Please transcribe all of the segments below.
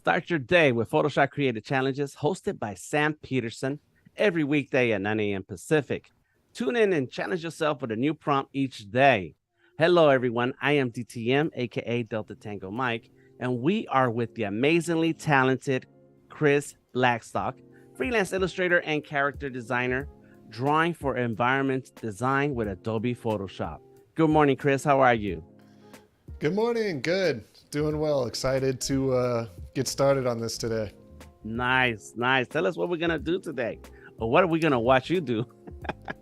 Start your day with Photoshop Creative Challenges hosted by Sam Peterson every weekday at 9 a.m. Pacific. Tune in and challenge yourself with a new prompt each day. Hello, everyone. I am DTM, aka Delta Tango Mike, and we are with the amazingly talented Chris Blackstock, freelance illustrator and character designer, drawing for environment design with Adobe Photoshop. Good morning, Chris. How are you? Good morning. Good. Doing well. Excited to get started on this today. Nice. Tell us what we're going to do today, or what are we going to watch you do?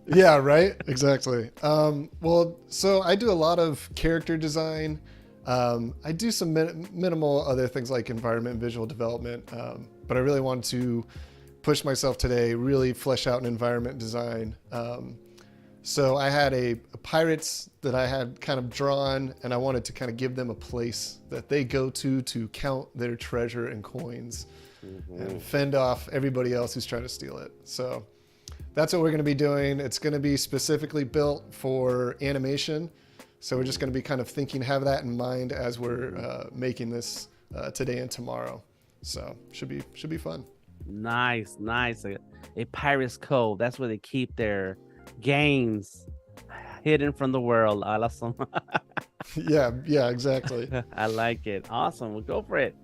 Yeah, right. Exactly. So I do a lot of character design. I do some minimal other things like environment and visual development. But I really wanted to push myself today, really flesh out an environment design. So I had a pirates that I had kind of drawn, and I wanted to kind of give them a place that they go to count their treasure and coins and fend off everybody else who's trying to steal it. So that's what we're going to be doing. It's going to be specifically built for animation. So we're just going to be kind of have that in mind as we're making this today and tomorrow. So should be fun. Nice. A pirate's cove. That's where they keep their games hidden from the world. Awesome. Yeah, exactly. I like it. Awesome. We'll go for it.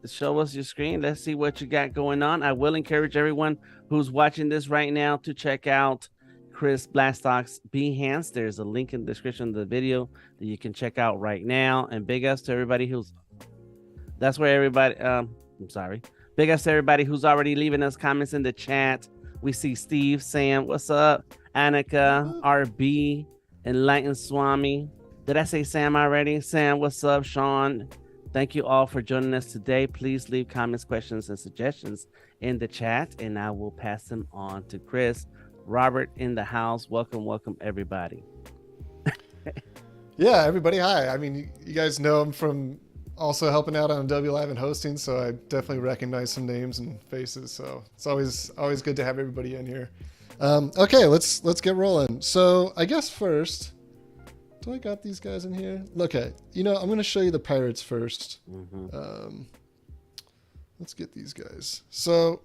Show us your screen. Let's see what you got going on. I will encourage everyone who's watching this right now to check out Chris Blackstock's Behance. There's a link in the description of the video that you can check out right now. And big ups to everybody big ups to everybody who's already leaving us comments in the chat. We see Steve, Sam, what's up? Annika, RB, Enlightened Swami. Did I say Sam already? Sam, what's up? Sean, thank you all for joining us today. Please leave comments, questions, and suggestions in the chat, and I will pass them on to Chris. Robert in the house. Welcome, everybody. Yeah, everybody, hi. I mean, you guys know I'm from also helping out on Adobe Live and hosting, so I definitely recognize some names and faces. So it's always good to have everybody in here. Okay, let's get rolling. So I guess first, do I got these guys in here? Okay, I'm going to show you the pirates first. Let's get these guys. So,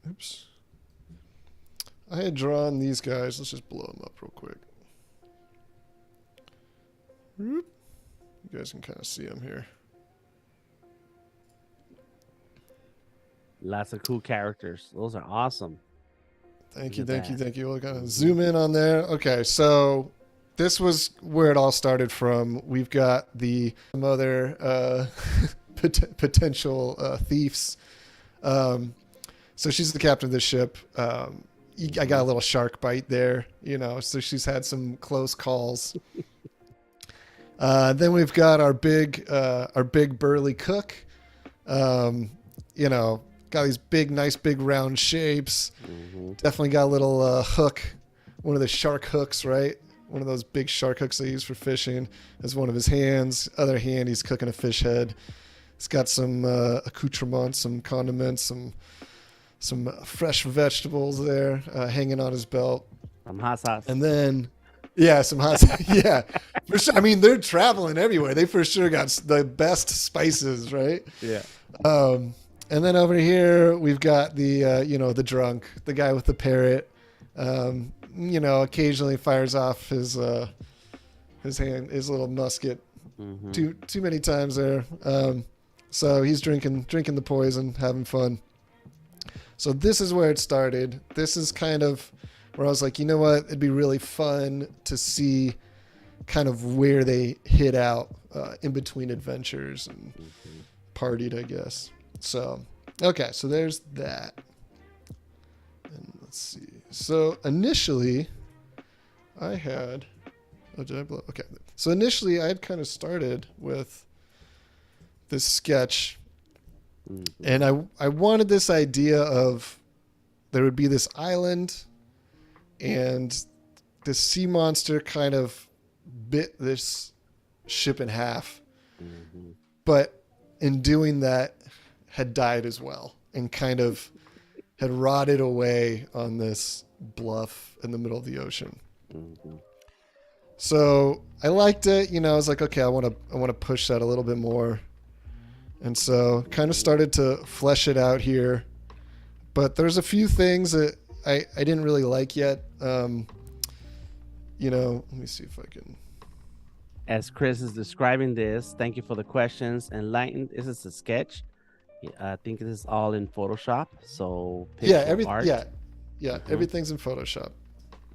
oops. I had drawn these guys. Let's just blow them up real quick. Whoop. You guys can kind of see them here. Lots of cool characters. Those are awesome. Thank you. We're going to zoom in on there. Okay, so this was where it all started from. We've got some other potential thieves. So she's the captain of the ship. I got a little shark bite there, so she's had some close calls. Then we've got our big burly cook. Got these nice big round shapes. Definitely got a little hook, one of the shark hooks, right? One of those big shark hooks they use for fishing as one of his hands. Other hand, he's cooking a fish head. He's got some accoutrements, some condiments, some fresh vegetables there hanging on his belt. Some hot sauce. And then, yeah, some hot sauce. Yeah, for sure. I mean, they're traveling everywhere. They for sure got the best spices, right? Yeah. And then over here we've got the drunk, the guy with the parrot. Occasionally fires off his little musket too many times there. So he's drinking the poison, having fun. So this is where it started. This is kind of where I was like, you know what? It'd be really fun to see kind of where they hid out in between adventures and partied, I guess. So, okay, so there's that. And let's see. So initially, I had... Oh, did I blow? Okay. So initially, I had kind of started with this sketch. And I wanted this idea of there would be this island and this sea monster kind of bit this ship in half. But in doing that, had died as well and kind of had rotted away on this bluff in the middle of the ocean. So I liked it. I was like, okay, I want to push that a little bit more. And so kind of started to flesh it out here. But there's a few things that I didn't really like yet. You know, let me see if I can. As Chris is describing this, thank you for the questions. Enlightened, this is a sketch. I think this is all in Photoshop. So art. Everything's in Photoshop.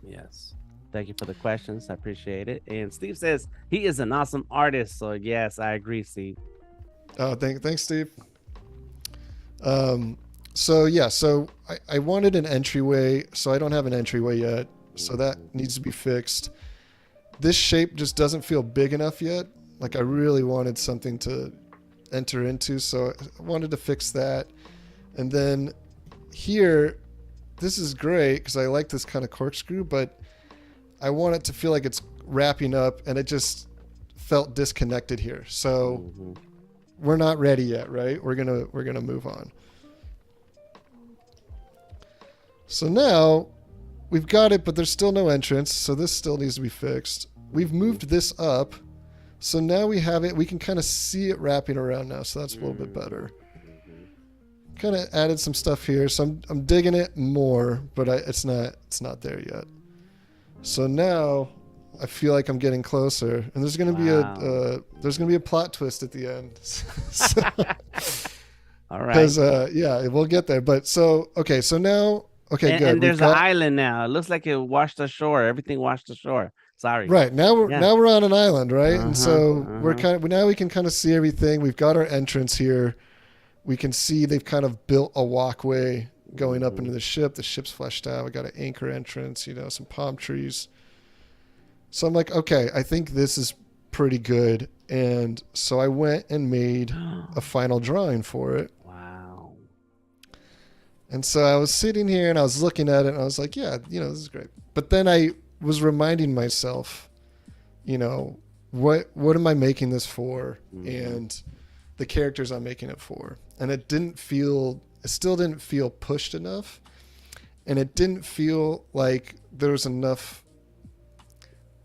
Yes. Thank you for the questions. I appreciate it. And Steve says he is an awesome artist. So yes, I agree, Steve. Oh, thanks, Steve. So I wanted an entryway, so I don't have an entryway yet. So that needs to be fixed. This shape just doesn't feel big enough yet. Like I really wanted something to enter into, so I wanted to fix that. And then here, this is great because I like this kind of corkscrew, but I want it to feel like it's wrapping up, and it just felt disconnected here. So we're not ready yet, right? We're gonna move on. So now we've got it, but there's still no entrance, so this still needs to be fixed. We've moved this up, so now we have it. We can kind of see it wrapping around now, so that's a little bit better. Kind of added some stuff here, so I'm digging it more, but it's not there yet. So now I feel like I'm getting closer, and there's gonna be a plot twist at the end. So, all right. Because we'll get there. But so now. Okay, good. And there's an island now. It looks like it washed ashore. Everything washed ashore. Sorry. Right. Now we're on an island, right? And so now we can kind of see everything. We've got our entrance here. We can see they've kind of built a walkway going up into the ship. The ship's fleshed out. We got an anchor entrance, some palm trees. So I'm like, okay, I think this is pretty good. And so I went and made a final drawing for it. And so I was sitting here and I was looking at it and I was like, yeah, this is great. But then I was reminding myself, what am I making this for? And the characters I'm making it for. And it still didn't feel pushed enough. And it didn't feel like there was enough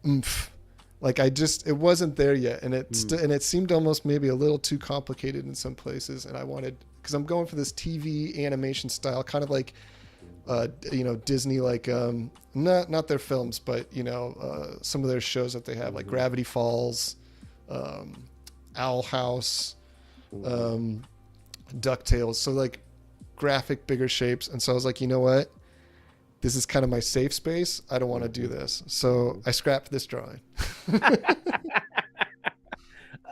oomph. Like it wasn't there yet. And it seemed almost maybe a little too complicated in some places. And I wanted, because I'm going for this TV animation style, kind of like, Disney, like, not their films, but, some of their shows that they have, like Gravity Falls, Owl House, DuckTales. So like graphic, bigger shapes. And so I was like, you know what? This is kind of my safe space. I don't want to do this. So I scrapped this drawing.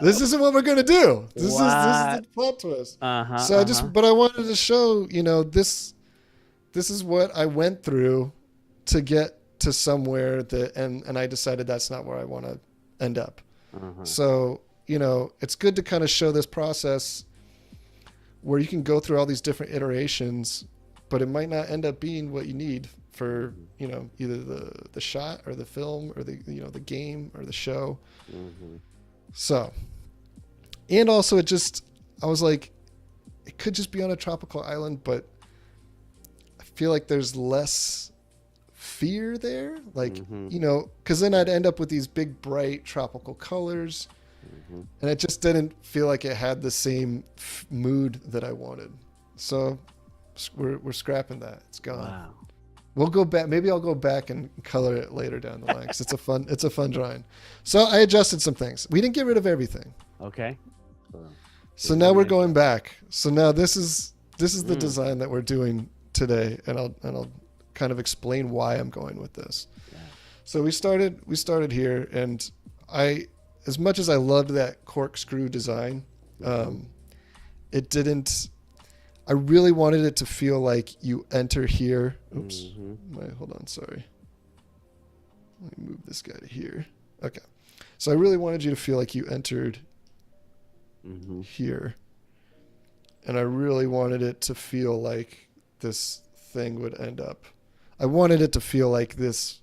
This isn't what we're going to do. This is the plot twist. But I wanted to show, this is what I went through to get to somewhere and I decided that's not where I want to end up. So, it's good to kind of show this process where you can go through all these different iterations, but it might not end up being what you need for, either the shot or the film or the game or the show. So, and also I was like, it could just be on a tropical island, but I feel like there's less fear there. Like, cause then I'd end up with these big, bright tropical colors. And it just didn't feel like it had the same mood that I wanted. So we're scrapping that. It's gone. Wow. We'll go back. Maybe I'll go back and color it later down the line because it's a fun drawing. So I adjusted some things. We didn't get rid of everything. Okay. So now we're going back. So now this is the design that we're doing today, and I'll kind of explain why I'm going with this. Yeah. So we started here, and as much as I loved that corkscrew design, it didn't. I really wanted it to feel like you enter here. Oops. Hold on. Sorry. Let me move this guy to here. Okay. So I really wanted you to feel like you entered here. And I really wanted it to feel like this thing would end up. I wanted it to feel like this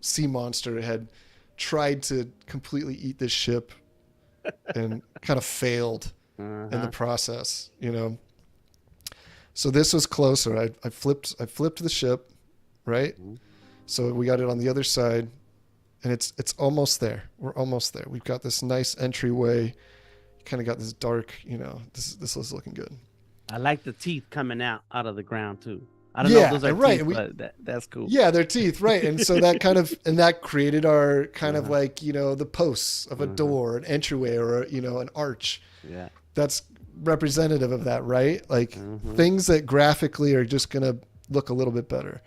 sea monster had tried to completely eat this ship and kind of failed in the process, So this was closer. I flipped the ship, right? So we got it on the other side, and it's almost there. We're almost there. We've got this nice entryway. You kind of got this dark, this is looking good. I like the teeth coming out of the ground too. I don't know if Yeah, those are right. teeth, but that's cool. Yeah, they're teeth, right? And so that that created our kind of like, the posts of a door, an entryway, or an arch. Yeah. That's representative of that, right? Like things that graphically are just gonna look a little bit better.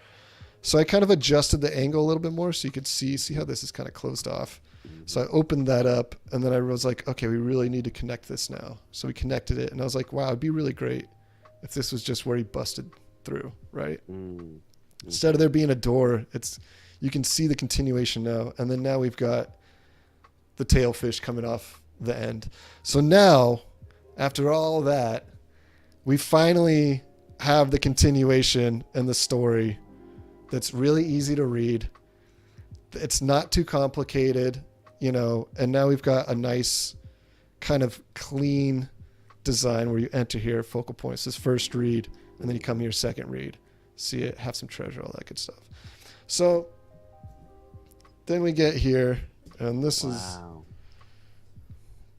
So I kind of adjusted the angle a little bit more so you could see how this is kind of closed off. So I opened that up, and then I was like, okay, we really need to connect this now. So we connected it, and I was like, wow, it'd be really great if this was just where he busted through, right? Instead of there being a door, you can see the continuation now. And then now we've got the tailfish coming off the end. So now, after all that, we finally have the continuation and the story that's really easy to read. It's not too complicated, and now we've got a nice kind of clean design where you enter here, focal points, this first read, and then you come here, second read, see it, have some treasure, all that good stuff. So then we get here, and this is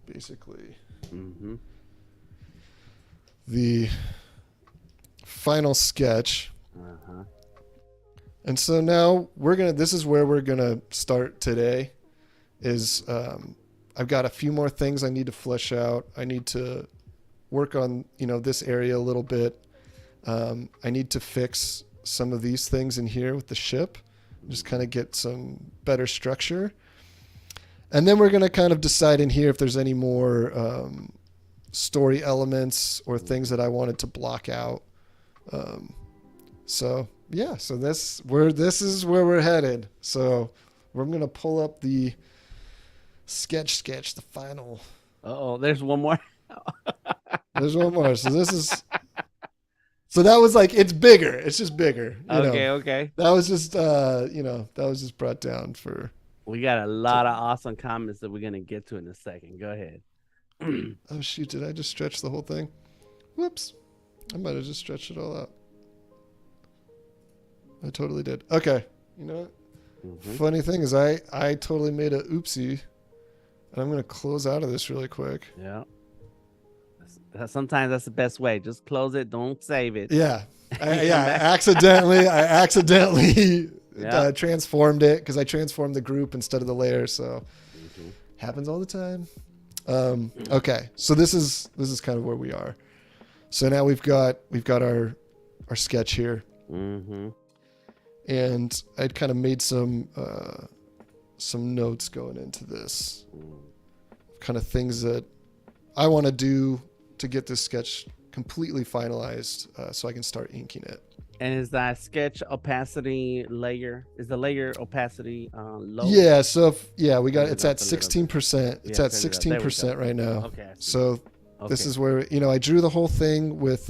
basically the final sketch. And so now this is where we're going to start today is, I've got a few more things I need to flesh out. I need to work on, this area a little bit. I need to fix some of these things in here with the ship, just kind of get some better structure. And then we're going to kind of decide in here if there's any more story elements or things that I wanted to block out. So this is where we're headed. So we're going to pull up the sketch, the final. There's one more. There's one more. So that was like, it's bigger. It's just bigger. Okay. That was just, that was just brought down for. We got a lot of awesome comments that we're going to get to in a second. Go ahead. Oh, shoot. Did I just stretch the whole thing? Whoops. I might have just stretched it all out. I totally did. Okay. You know what? Funny thing is I totally made a oopsie, and I'm going to close out of this really quick. Yeah. Sometimes that's the best way. Just close it. Don't save it. Yeah. I accidentally transformed it because I transformed the group instead of the layer. So happens all the time. Okay. So this is kind of where we are. So now we've got our sketch here. And I'd kind of made some notes going into this, kind of things that I want to do to get this sketch completely finalized, so I can start inking it. And is that sketch opacity layer? Is the layer opacity low? Yeah. So we got it's at 16%. It's at 16% right now. Okay. So this is where I drew the whole thing with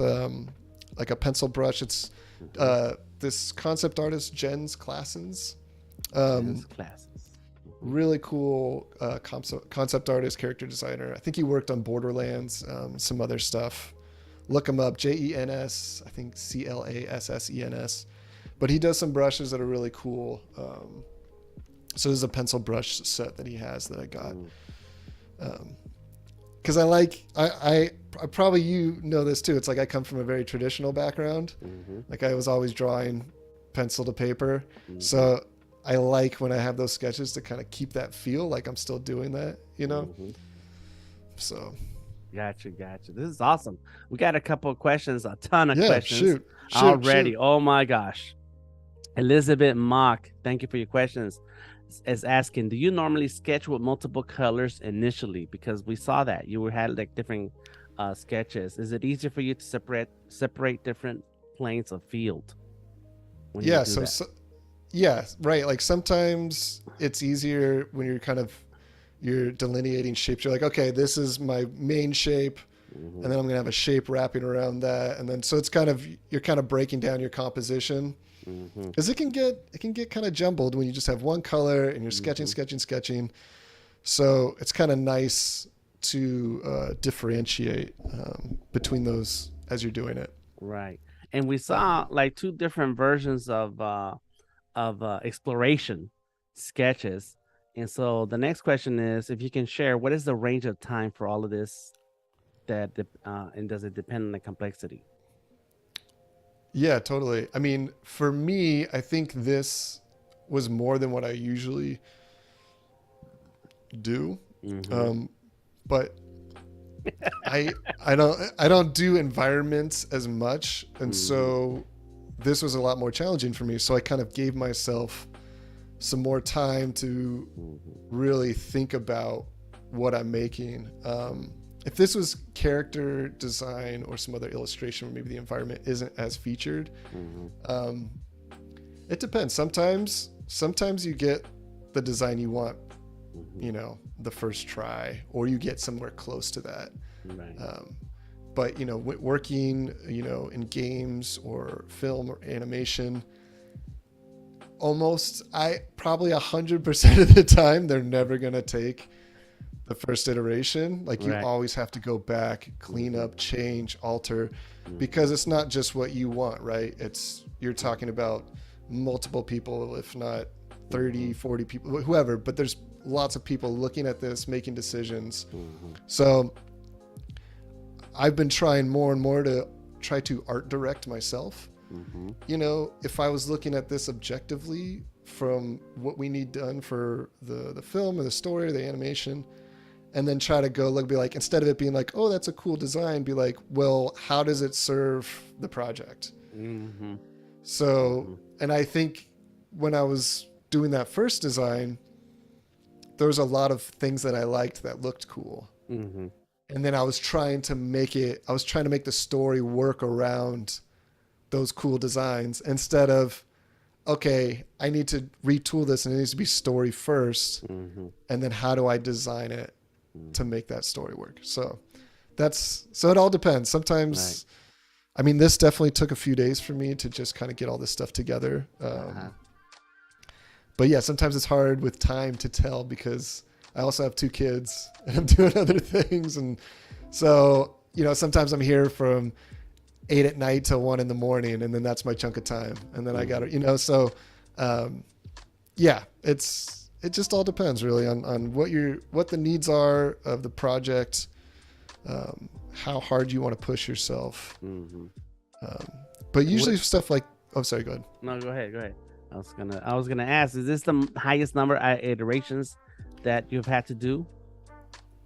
like a pencil brush. It's this concept artist Jens Claessens. Really cool concept artist, character designer. I think he worked on Borderlands, some other stuff. Look him up, Jens, I think Classens. But he does some brushes that are really cool. So there's a pencil brush set that he has that I got. Because I probably this too. It's like I come from a very traditional background. Like I was always drawing pencil to paper. So I like when I have those sketches to kind of keep that feel like I'm still doing that, So. Gotcha. This is awesome. We got a couple of questions, a ton of questions shoot, already. Shoot. Oh my gosh. Elizabeth Mock, thank you for your questions. Is asking, do you normally sketch with multiple colors initially? Because we saw that you had like different sketches. Is it easier for you to separate different planes of field? Yeah. Yeah, right. Like sometimes it's easier when you're delineating shapes. You're like, okay, this is my main shape, and then I'm gonna have a shape wrapping around that, and then so it's you're kind of breaking down your composition, because it can get kind of jumbled when you just have one color and you're sketching. So it's kind of nice to differentiate between those as you're doing it. Right, and we saw like two different versions of exploration sketches. And so the next question is, if you can share, what is the range of time for all of this that and does it depend on the complexity? Yeah, totally. I mean, for me, I think this was more than what I usually do. Mm-hmm. But I don't do environments as much, and Mm-hmm. so this was a lot more challenging for me. So I kind of gave myself some more time to Mm-hmm. really think about what I'm making. If this was character design or some other illustration where maybe the environment isn't as featured, Mm-hmm. um, it depends. Sometimes you get the design you want, Mm-hmm. the first try, or you get somewhere close to that. Right. Um, but working, in games or film or animation, almost I probably 100% of the time they're never gonna take the first iteration. Like you Right. always have to go back, clean Mm-hmm. up, change, alter, Mm-hmm. because it's not just what you want, right? You're talking about multiple people, if not 30, Mm-hmm. 40 people, whoever, but there's lots of people looking at this, making decisions. Mm-hmm. So I've been trying more and more to try to art direct myself. Mm-hmm. If I was looking at this objectively from what we need done for the film or the story or the animation, and then try to go look, be like, instead of it being like, oh, that's a cool design, be like, well, how does it serve the project? Mm-hmm. So, Mm-hmm. and I think when I was doing that first design, there was a lot of things that I liked that looked cool. Mm-hmm. And then I was trying to make the story work around those cool designs instead of, okay, I need to retool this and it needs to be story first. Mm-hmm. And then how do I design it to Mm-hmm. make that story work? So so it all depends. Right. Sometimes, I mean, this definitely took a few days for me to just kind of get all this stuff together. Uh-huh. But yeah, sometimes it's hard with time to tell because I also have two kids and I'm doing other things. And so, sometimes I'm here from 8 at night till 1 in the morning, and then that's my chunk of time. And then I got Mm-hmm. to, so yeah, it just all depends really on what the needs are of the project, how hard you want to push yourself. Mm-hmm. Um, but What? usually stuff like, oh, sorry, go ahead. No, go ahead. Go ahead. I was gonna ask, is this the highest number of iterations that you've had to do,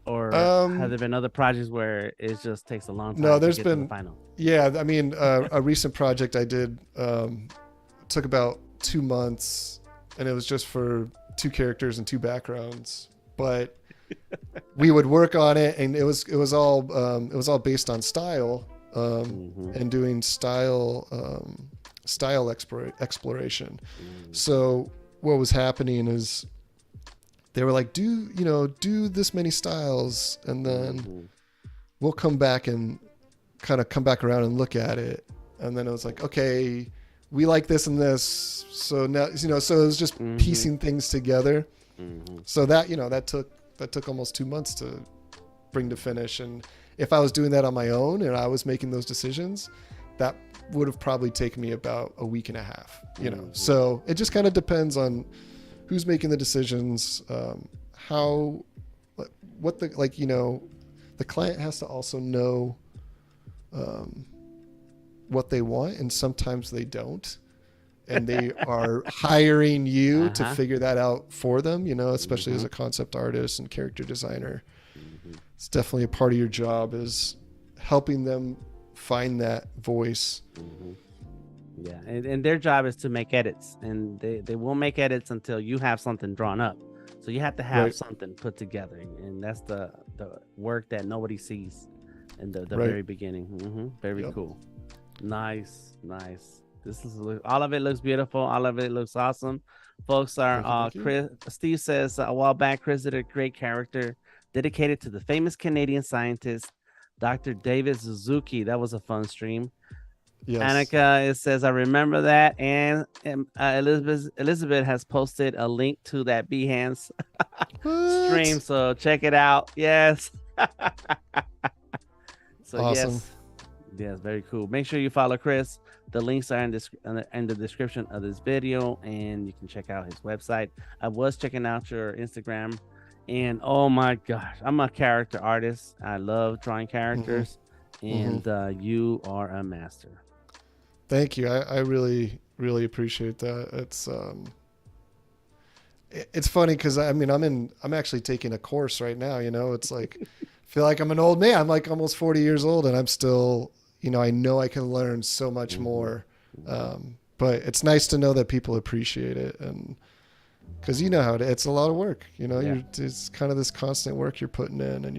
or have Um, there been other projects where it just takes a long no, time to there's get to the been, final? yeah, I mean, a recent project I did took about 2 months, and it was just for two characters and two backgrounds. But we would work on it, and it was all based on style, Mm-hmm. and doing style exploration. Mm-hmm. So what was happening is they were like, do this many styles, and then Mm-hmm. we'll come back and kind of come back around and look at it. And then it was like, okay, we like this and this. So now, so it was just Mm-hmm. piecing things together. Mm-hmm. So that took almost 2 months to bring to finish. And if I was doing that on my own and I was making those decisions, that would have probably taken me about a week and a half. Mm-hmm. So it just kind of depends on who's making the decisions, how, what the client has to also know what they want, and sometimes they don't, and they are hiring you to Uh-huh. figure that out for them, especially as Mm-hmm. a concept artist and character designer. Mm-hmm. It's definitely a part of your job is helping them find that voice. Mm-hmm. Yeah, and their job is to make edits, and they won't make edits until you have something drawn up. So you have to have Right. something put together, and that's the work that nobody sees in the Right. very beginning. Mm-hmm. Very Yep. cool. Nice, nice. This is all of it looks beautiful. All of it looks awesome. Folks are Thank you. Chris. Steve says a while back, Chris did a great character dedicated to the famous Canadian scientist Dr. David Suzuki. That was a fun stream. Yes. Annika, it says, I remember that. And Elizabeth has posted a link to that Behance stream. What? So check it out. Yes. So, Awesome. yes, very cool. Make sure you follow Chris. The links are in the description of this video, and you can check out his website. I was checking out your Instagram, And oh my gosh, I'm a character artist. I love drawing Mm-hmm. characters, and you are a master. Thank you. I really, really appreciate that. It's funny because I mean I'm actually taking a course right now. You know, it's like I feel like I'm an old man. I'm like almost 40 years old, and I'm still, you know I can learn so much more. But it's nice to know that people appreciate it, and because you know how it's a lot of work. You know, it's kind of this constant work you're putting in, and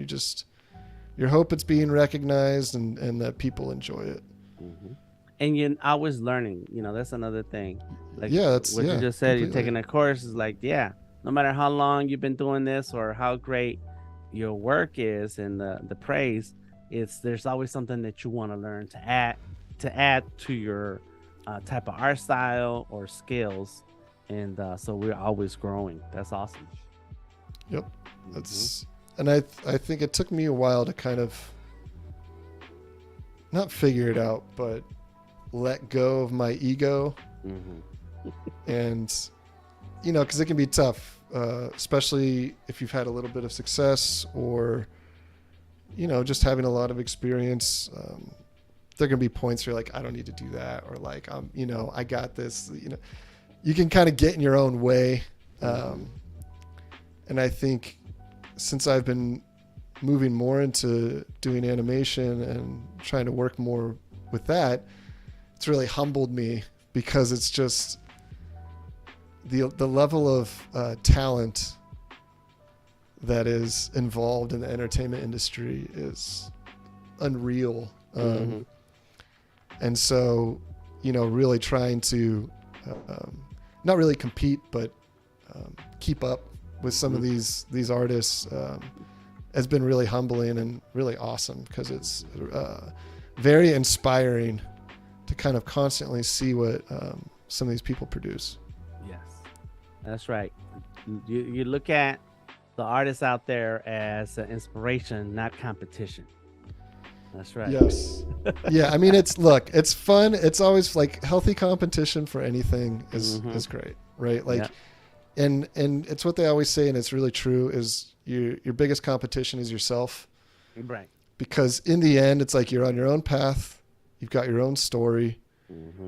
you hope it's being recognized and that people enjoy it. And you're always learning. That's another thing. Like what you just said, you're completely. taking a course is like, no matter how long you've been doing this or how great your work is and the praise, there's always something that you want to learn to add to your type of art style or skills. And so we're always growing. That's awesome. Yep. And I think it took me a while to kind of not figure it out, but let go of my ego. And because it can be tough, especially if you've had a little bit of success or just having a lot of experience. There can be points where you're like, I don't need to do that, or like, I got this. You can kind of get in your own way. And I think since I've been moving more into doing animation and trying to work more with that, it's really humbled me, because it's just the level of talent that is involved in the entertainment industry is unreal. And so, really trying to not really compete, but keep up with some of these artists has been really humbling and really awesome, because it's very inspiring to kind of constantly see what some of these people produce. Yes, that's right. You look at the artists out there as an inspiration, not competition. That's right. Yes. Yeah. I mean, it's fun. It's always like healthy competition for anything is great. Right. Like, and it's what they always say. And it's really true, is your biggest competition is yourself. Right. Because in the end, it's like you're on your own path. You've got your own story,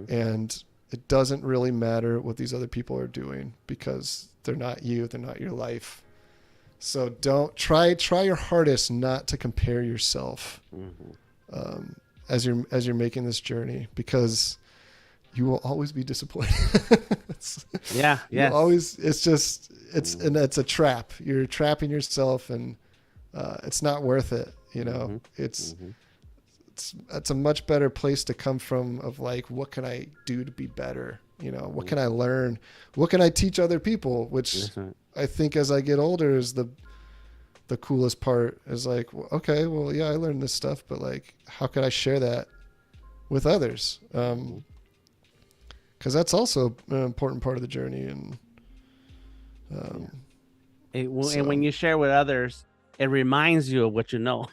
and it doesn't really matter what these other people are doing, because they're not you. They're not your life. So don't try your hardest not to compare yourself as you're making this journey, because you will always be disappointed. Always. And it's a trap. You're trapping yourself, and it's not worth it. It's a much better place to come from, of like, what can I do to be better? What can I learn? What can I teach other people? Which I think as I get older is the coolest part, is like, okay, well, yeah, I learned this stuff, but like, how can I share that with others? Because that's also an important part of the journey. And and when you share with others, it reminds you of what you know.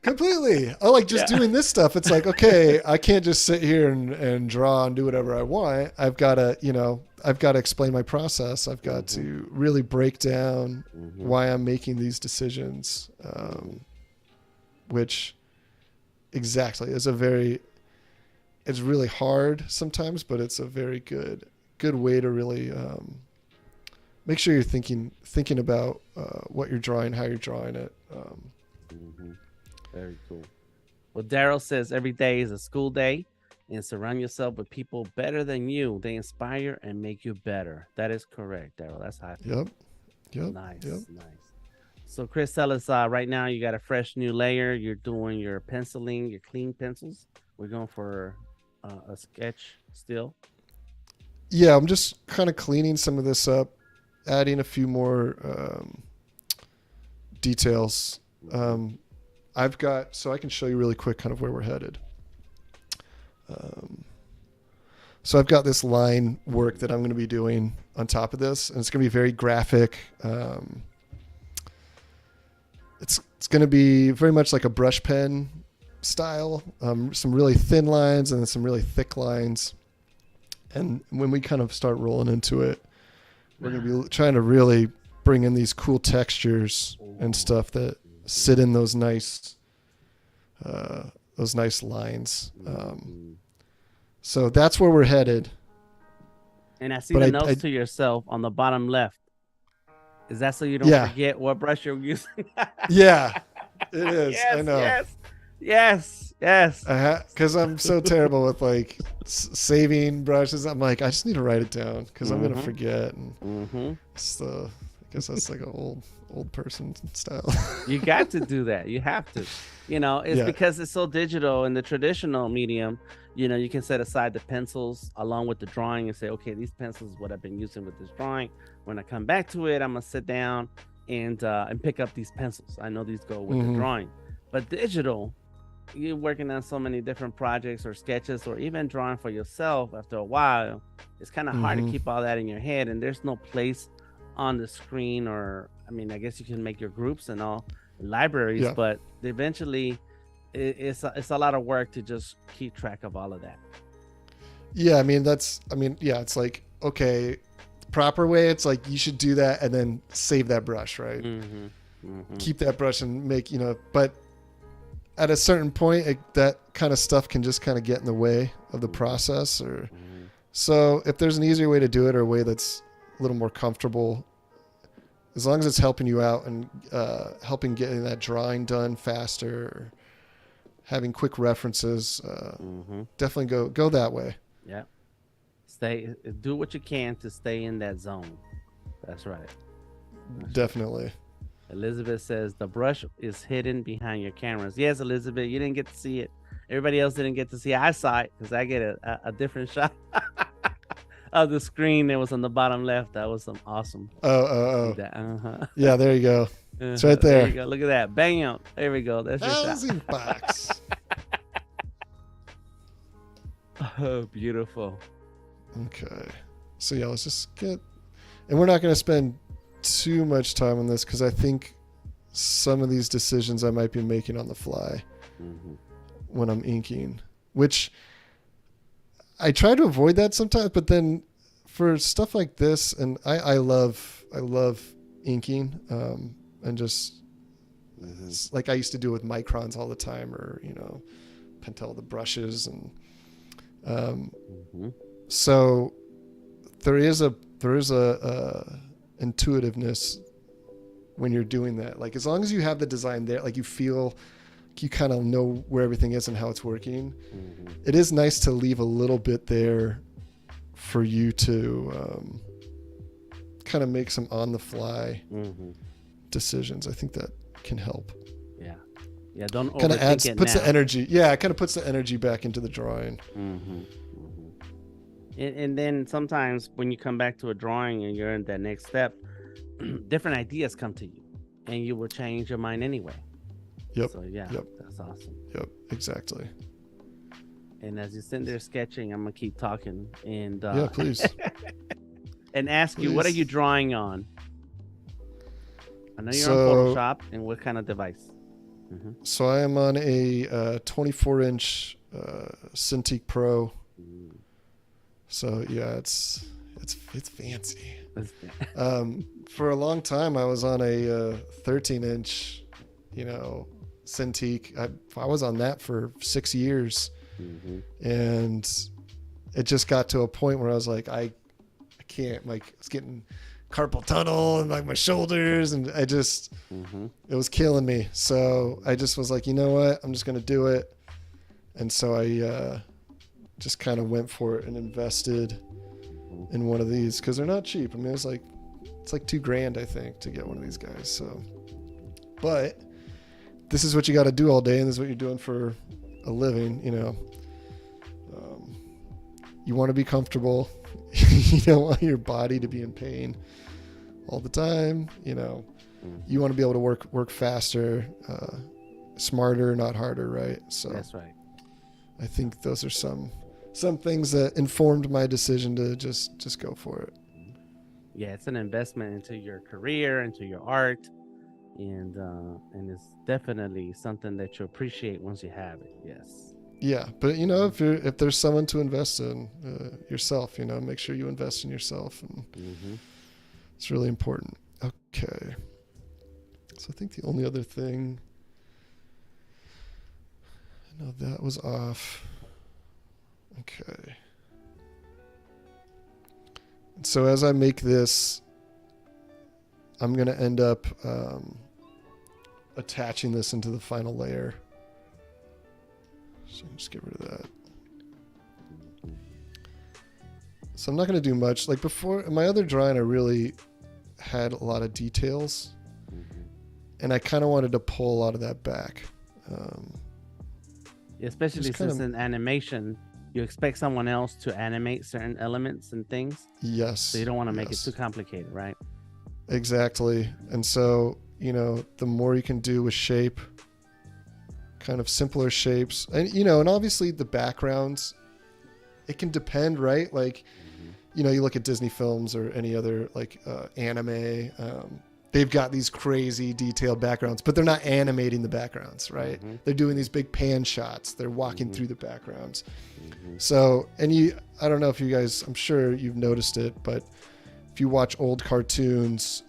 Completely. I like just doing this stuff. It's like, okay, I can't just sit here and draw and do whatever I want. I've got to explain my process. I've got to really break down why I'm making these decisions, which exactly is it's really hard sometimes, but it's a very good way to really make sure you're thinking about what you're drawing, how you're drawing it. Very cool. Well, Daryl says every day is a school day, and surround yourself with people better than you. They inspire and make you better. That is correct, Daryl. That's how I feel. Yep. Nice. So, Chris, tell us right now you got a fresh new layer. You're doing your penciling, your clean pencils. We're going for a sketch still. Yeah, I'm just kind of cleaning some of this up, adding a few more details. So I can show you really quick kind of where we're headed. So I've got this line work that I'm going to be doing on top of this, and it's going to be very graphic. It's going to be very much like a brush pen style, some really thin lines and then some really thick lines. And when we kind of start rolling into it, we're going to be trying to really bring in these cool textures and stuff that sit in those nice lines. So that's where we're headed. And I see the notes to yourself on the bottom left. Is that so you don't forget what brush you're using? Yeah, it is. Yes, I know. Yes. Because I'm so terrible with like saving brushes. I'm like, I just need to write it down because I'm gonna forget. And I guess that's like an old person style. You got to do that. You have to. It's because it's so digital. In the traditional medium, you can set aside the pencils along with the drawing and say, okay, these pencils is what I've been using with this drawing. When I come back to it, I'm gonna sit down and pick up these pencils. I know these go with the drawing. But digital, you're working on so many different projects or sketches or even drawing for yourself. After a while, it's kind of hard to keep all that in your head, and there's no place on the screen, or I guess you can make your groups and all libraries, but eventually it's a lot of work to just keep track of all of that. It's like, okay, proper way, it's like you should do that and then save that brush, right? Keep that brush and make, but at a certain point, that kind of stuff can just kind of get in the way of the process. Or so if there's an easier way to do it, or a way that's a little more comfortable, as long as it's helping you out and helping getting that drawing done faster, or having quick references, definitely go that way. Yeah. Do what you can to stay in that zone. That's right. Definitely. Elizabeth says the brush is hidden behind your cameras. Yes, Elizabeth, you didn't get to see it. Everybody else didn't get to see it. I saw it because I get a different shot of the screen that was on the bottom left. That was some awesome. Oh. Yeah, there you go. It's right there. There you go. Look at that. Bang out. There we go. That's your Housing box. Oh, beautiful. Okay. So yeah, let's just and we're not going to spend too much time on this because I think some of these decisions I might be making on the fly when I'm inking, which I try to avoid that sometimes, but then for stuff like this, and I love inking, and just like I used to do with microns all the time, or Pentel the brushes, and so there is a intuitiveness when you're doing that. Like as long as you have the design there, like you feel you kind of know where everything is and how it's working. It is nice to leave a little bit there for you to kind of make some on the fly decisions. I think that can help. Yeah, don't kind of overthink it. Puts the energy. Yeah, it kind of puts the energy back into the drawing. And then sometimes when you come back to a drawing and you're in that next step, different ideas come to you, and you will change your mind anyway. Yep. So that's awesome. Yep, exactly. And as you're sitting there sketching, I'm gonna keep talking and please. and ask you, what are you drawing on? I know you're on Photoshop, and what kind of device? So I am on a 24-inch Cintiq Pro. So yeah, it's fancy. For a long time, I was on a 13-inch, Cintiq. I was on that for 6 years, and it just got to a point where I was like, I can't. Like, it's getting carpal tunnel and like my shoulders, and I just it was killing me. So I just was like, you know what? I'm just gonna do it. And so I just kind of went for it and invested in one of these because they're not cheap. I mean, it's like $2,000, I think, to get one of these guys. So, but this is what you got to do all day, and this is what you're doing for a living. You want to be comfortable. You don't want your body to be in pain all the time. You want to be able to work faster, smarter, not harder, right? So that's right. I think those are some things that informed my decision to just go for it. Yeah, it's an investment into your career, into your art, and it's definitely something that you appreciate once you have it. Yes. Yeah, but if there's someone to invest in, yourself, make sure you invest in yourself, and it's really important. Okay. So I think the only other thing, no, that was off. Okay. So as I make this, I'm going to end up attaching this into the final layer. So just get rid of that. So I'm not going to do much. Like before, in my other drawing, I really had a lot of details. And I kind of wanted to pull a lot of that back. Especially since in animation, you expect someone else to animate certain elements and things. Yes. So you don't want to make it too complicated, right? Exactly. And so, you know, the more you can do with shape, kind of simpler shapes. And, you know, and obviously the backgrounds, it can depend, right? Like, you know, you look at Disney films or any other like anime, they've got these crazy detailed backgrounds, but they're not animating the backgrounds, right? They're doing these big pan shots. They're walking through the backgrounds. So, and I don't know if you guys, I'm sure you've noticed it, but if you watch old cartoons,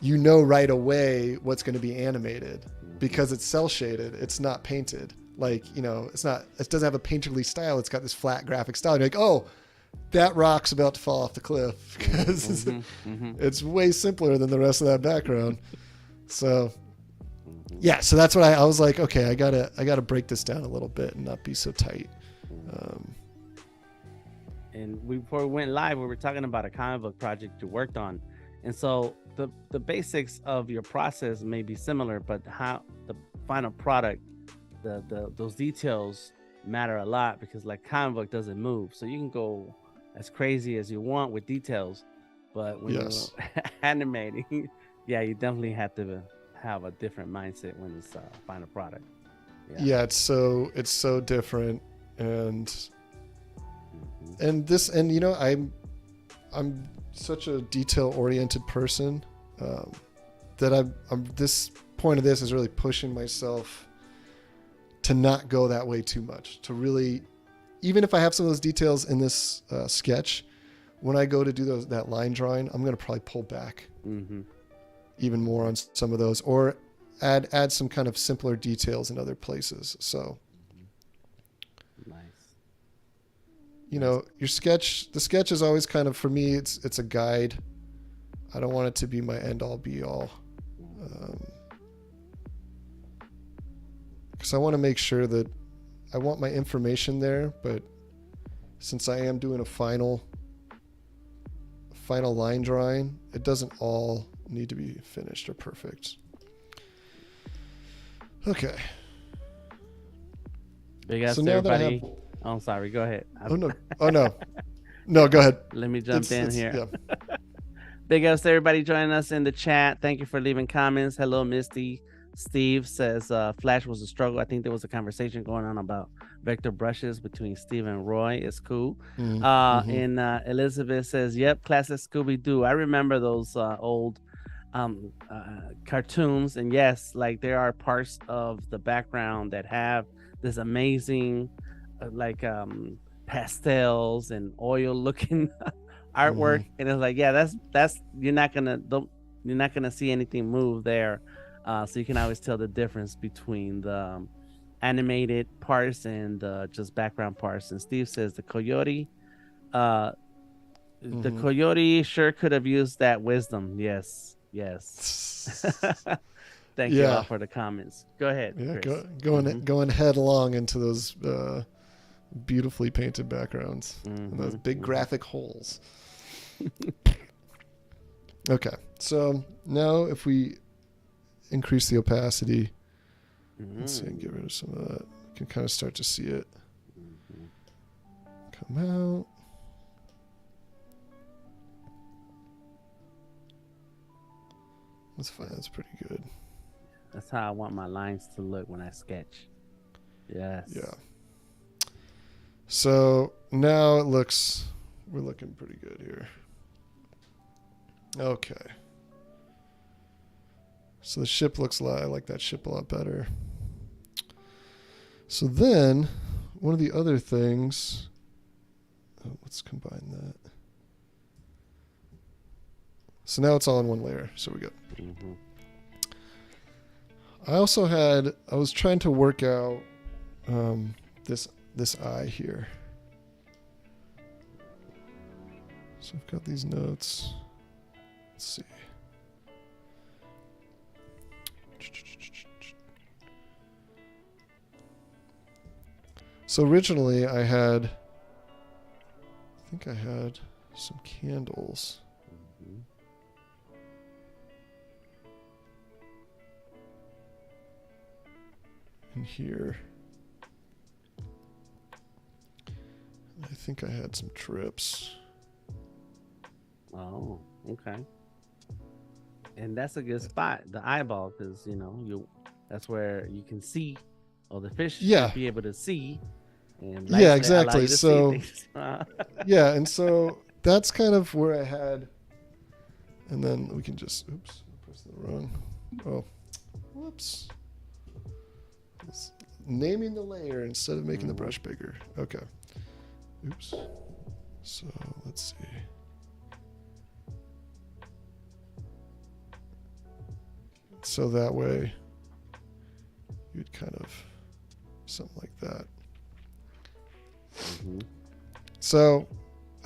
you know right away what's going to be animated because it's cell shaded. It's not painted. Like, you know, it doesn't have a painterly style. It's got this flat graphic style. You're like, oh, that rock's about to fall off the cliff because it's way simpler than the rest of that background. So yeah, so that's what I was like, okay, I gotta break this down a little bit and not be so tight. And before we went live, we were talking about a comic book project you worked on. And so the basics of your process may be similar, but how the final product, those details matter a lot because like comic book doesn't move. So you can go as crazy as you want with details, but when you're animating, yeah, you definitely have to have a different mindset when it's final product. Yeah, it's so different. And you know, I'm such a detail oriented person that I'm this point of this is really pushing myself to not go that way too much, to really, even if I have some of those details in this sketch, when I go to do that line drawing, I'm going to probably pull back even more on some of those, or add some kind of simpler details in other places. So nice. You know, the sketch is always kind of, for me, it's a guide. I don't want it to be my end all be all. Because I want to make sure that I want my information there, but since I am doing a final line drawing, it doesn't all need to be finished or perfect. Okay. Big ups to everybody. Oh, I'm sorry. Go ahead. Oh no. No, go ahead. Let me jump in here. Yeah. Big ups to everybody joining us in the chat. Thank you for leaving comments. Hello, Misty. Steve says Flash was a struggle. I think there was a conversation going on about vector brushes between Steve and Roy. It's cool. And Elizabeth says, yep, classic Scooby-Doo. I remember those old cartoons. And yes, like there are parts of the background that have this amazing pastels and oil looking artwork. And it's like, yeah, that's you're not gonna see anything move there. So you can always tell the difference between the animated parts and just background parts. And Steve says the coyote sure could have used that wisdom. Yes. Thank you all for the comments. Go ahead. Yeah, going headlong into those beautifully painted backgrounds and those big graphic holes. Okay, so now if we increase the opacity, let's see, and get rid of some of that. You can kind of start to see it come out. That's fine. That's pretty good. That's how I want my lines to look when I sketch. Yes. Yeah. So now we're looking pretty good here. Okay. So the ship looks I like that ship a lot better. So then one of the other things, let's combine that. So now it's all in one layer. So we go. Mm-hmm. I was trying to work out this eye here. So I've got these notes. Let's see. So originally I think I had some candles. Mm-hmm. In here. I think I had some trips. Oh, okay. And that's a good spot, the eyeball, because that's where you can see, or the fish should be able to see. And yeah, exactly. So yeah, and so that's kind of where I had, and then we can just I pressed the wrong. Oh, whoops. Naming the layer instead of making the brush bigger. Okay. Oops. So let's see. So that way you'd kind of something like that. Mm-hmm. So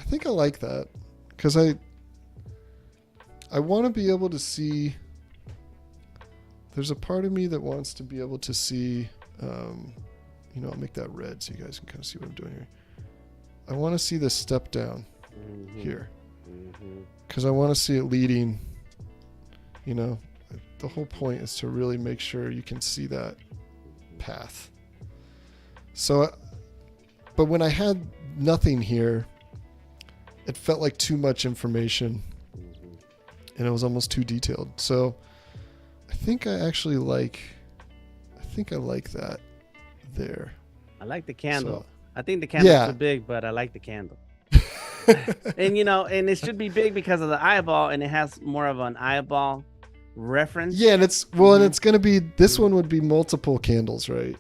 I think I like that because I want to be able to see. There's a part of me that wants to be able to see, I'll make that red so you guys can kind of see what I'm doing here. I want to see the step down here because I want to see it leading, the whole point is to really make sure you can see that path. So, but when I had nothing here, it felt like too much information and it was almost too detailed. So I think I like that there. I like the candle. So, I think the candle's too big, but I like the candle. And and it should be big because of the eyeball, and it has more of an eyeball reference. Yeah, and it's and it's gonna be this one would be multiple candles, right?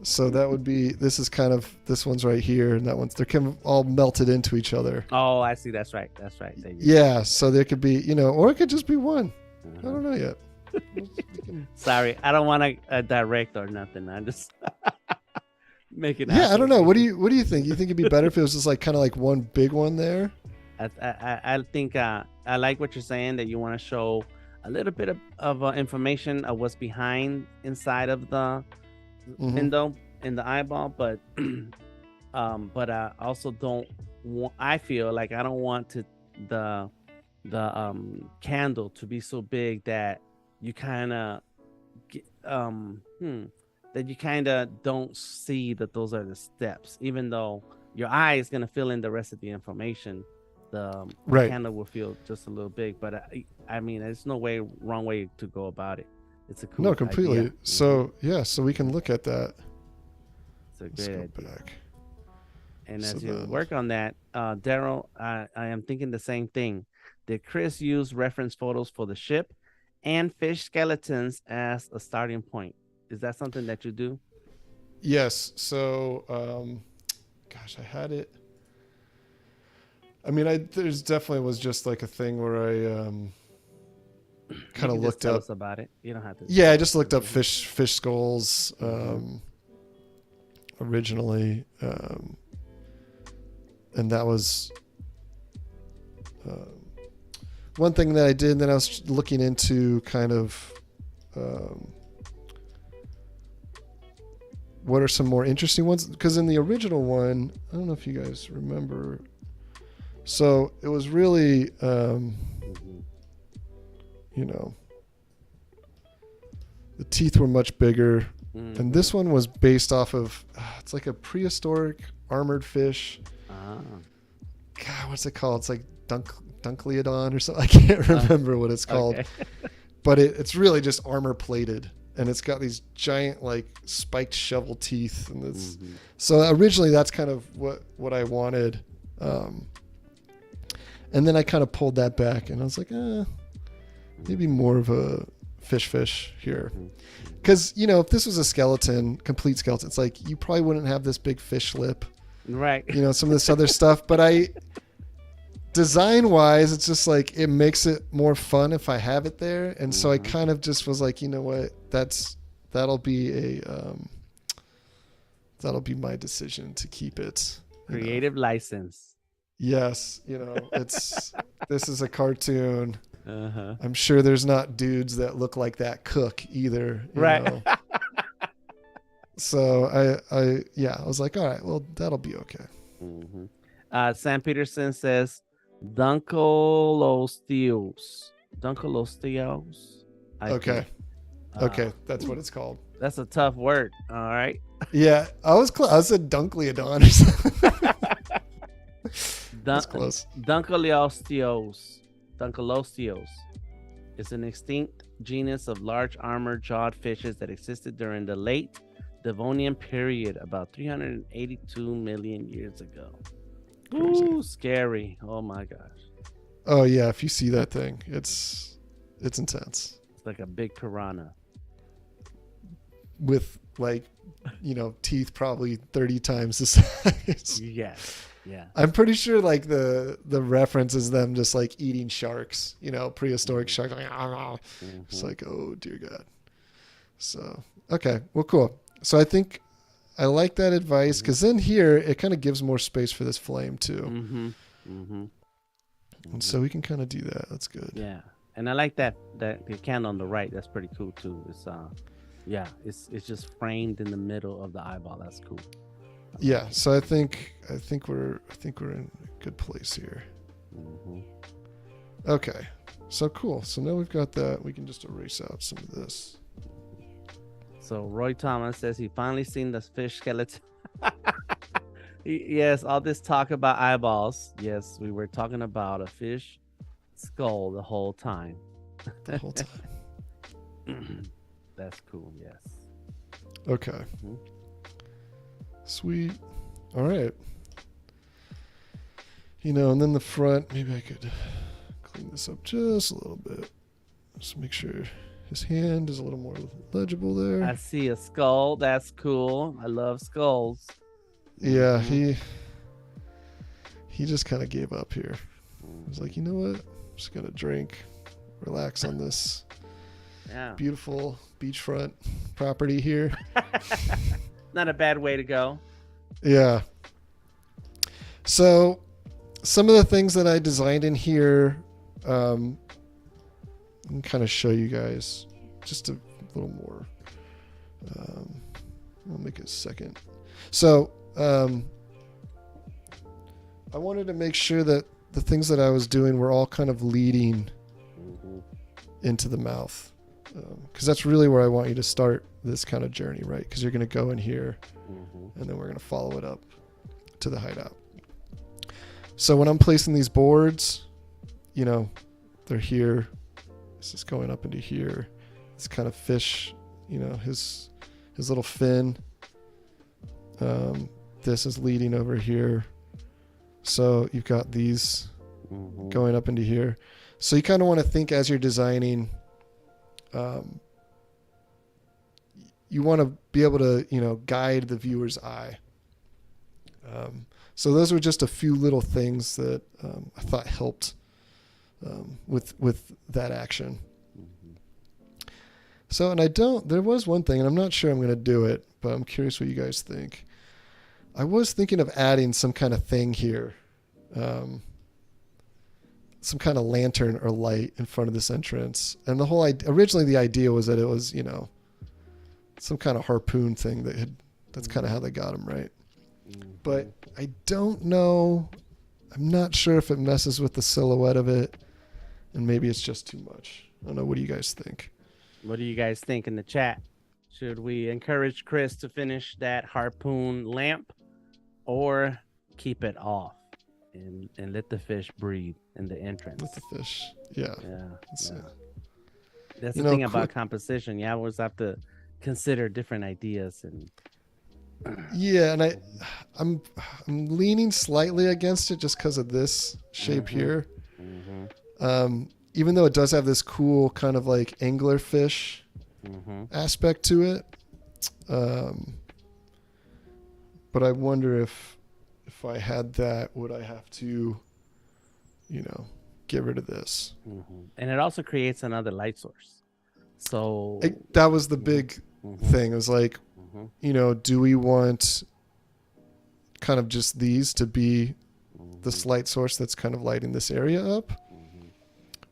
So that would be this one's right here, and that one's they're kind of all melted into each other. Oh, I see. That's right. Yeah, so there could be or it could just be one. I don't know yet. Sorry, I don't want to direct or nothing. I just make it. Yeah, I don't know. What do you think? You think it'd be better if it was just like kind of like one big one there? I think I like what you're saying, that you want to show a little bit of information of what's behind inside of the window in the eyeball, but I also don't want. I feel like I don't want the candle to be so big that you kind of don't see that those are the steps, even though your eye is going to fill in the rest of the information. The candle will feel just a little big, but I mean, there's no wrong way to go about it. It's a cool completely idea. So so we can look at that. It's a great idea. Back. And as you work on that, Daryl, I am thinking the same thing. Did Chris use reference photos for the ship and fish skeletons as a starting point? Is that something that you do? Yes. So, I had it. I mean, there's definitely was just like a thing where I kind of looked up. Tell us about it. You don't have to. Yeah, I just looked up fish skulls originally, and that was. One thing that I did, and then I was looking into kind of what are some more interesting ones, because in the original one, I don't know if you guys remember, so it was really the teeth were much bigger, and this one was based off of it's like a prehistoric armored fish. God, what's it called? It's like Dunkleodon or something. I can't remember what it's called. Okay. But it's really just armor plated, and it's got these giant like spiked shovel teeth, and it's so originally that's kind of what I wanted, and then I kind of pulled that back, and I was like, maybe more of a fish here, because if this was a complete skeleton, it's like you probably wouldn't have this big fish lip, right? Some of this other stuff, but design wise, it's just like it makes it more fun if I have it there. And so I kind of just was like, you know what, that'll be my decision to keep it. Creative license. Yes, this is a cartoon. Uh-huh. I'm sure there's not dudes that look like that cook either. Right. So I was like, all right, well, that'll be okay. Sam Peterson says, Dunkolosteos. Dunkolosteos. Okay. Okay, that's what it's called. That's a tough word. All right. Yeah, I was close. I said Dunkleodon or something. That's close. Dunkolosteos is an extinct genus of large armor-jawed fishes that existed during the late Devonian period, about 382 million years ago. Crazy. Ooh, scary. Oh my gosh. Oh yeah, if you see that thing, it's intense. It's like a big piranha. With like, teeth probably 30 times the size. Yes. Yeah. I'm pretty sure like the reference is them just like eating sharks, prehistoric sharks. It's like, oh dear God. So, okay, well, cool. So I think I like that advice because then here it kind of gives more space for this flame too. And so we can kind of do that. That's good. Yeah. And I like that the candle on the right. That's pretty cool too. It's it's just framed in the middle of the eyeball. That's cool. Yeah, so I think we're in a good place here. Okay, so cool. So now we've got that. We can just erase out some of this. So Roy Thomas says he finally seen the fish skeleton. Yes, all this talk about eyeballs. Yes, we were talking about a fish skull the whole time. The whole time. That's cool. Yes. Okay. Sweet. All right. And then the front, maybe I could clean this up just a little bit. Just make sure his hand is a little more legible there. I see a skull. That's cool. I love skulls. Yeah, he just kind of gave up here. He was like, you know what? I'm just going to drink, relax on this beautiful beachfront property here. Not a bad way to go. Yeah. So some of the things that I designed in here, I can kind of show you guys just a little more. I'll make a second. So I wanted to make sure that the things that I was doing were all kind of leading into the mouth. Because that's really where I want you to start this kind of journey, right? Because you're going to go in here and then we're going to follow it up to the hideout. So when I'm placing these boards, they're here. This is going up into here. This kind of fish, his little fin. This is leading over here. So you've got these going up into here. So you kind of want to think as you're designing, you want to be able to, guide the viewer's eye. So those were just a few little things that I thought helped with that action. So, and there was one thing, and I'm not sure I'm going to do it, but I'm curious what you guys think. I was thinking of adding some kind of thing here. Some kind of lantern or light in front of this entrance. And originally the idea was that it was, some kind of harpoon thing that's kind of how they got him, right? But I don't know. I'm not sure if it messes with the silhouette of it, and maybe it's just too much. I don't know. What do you guys think? What do you guys think in the chat? Should we encourage Chris to finish that harpoon lamp or keep it off and let the fish breathe in the entrance? Let the fish. Yeah. That's the thing about composition. You always have to consider different ideas and yeah, and I'm leaning slightly against it just because of this shape here. Even though it does have this cool kind of like anglerfish aspect to it, but I wonder if I had that, would I have to, get rid of this. And it also creates another light source. So That was the big thing. It was like, do we want kind of just these to be this light source that's kind of lighting this area up?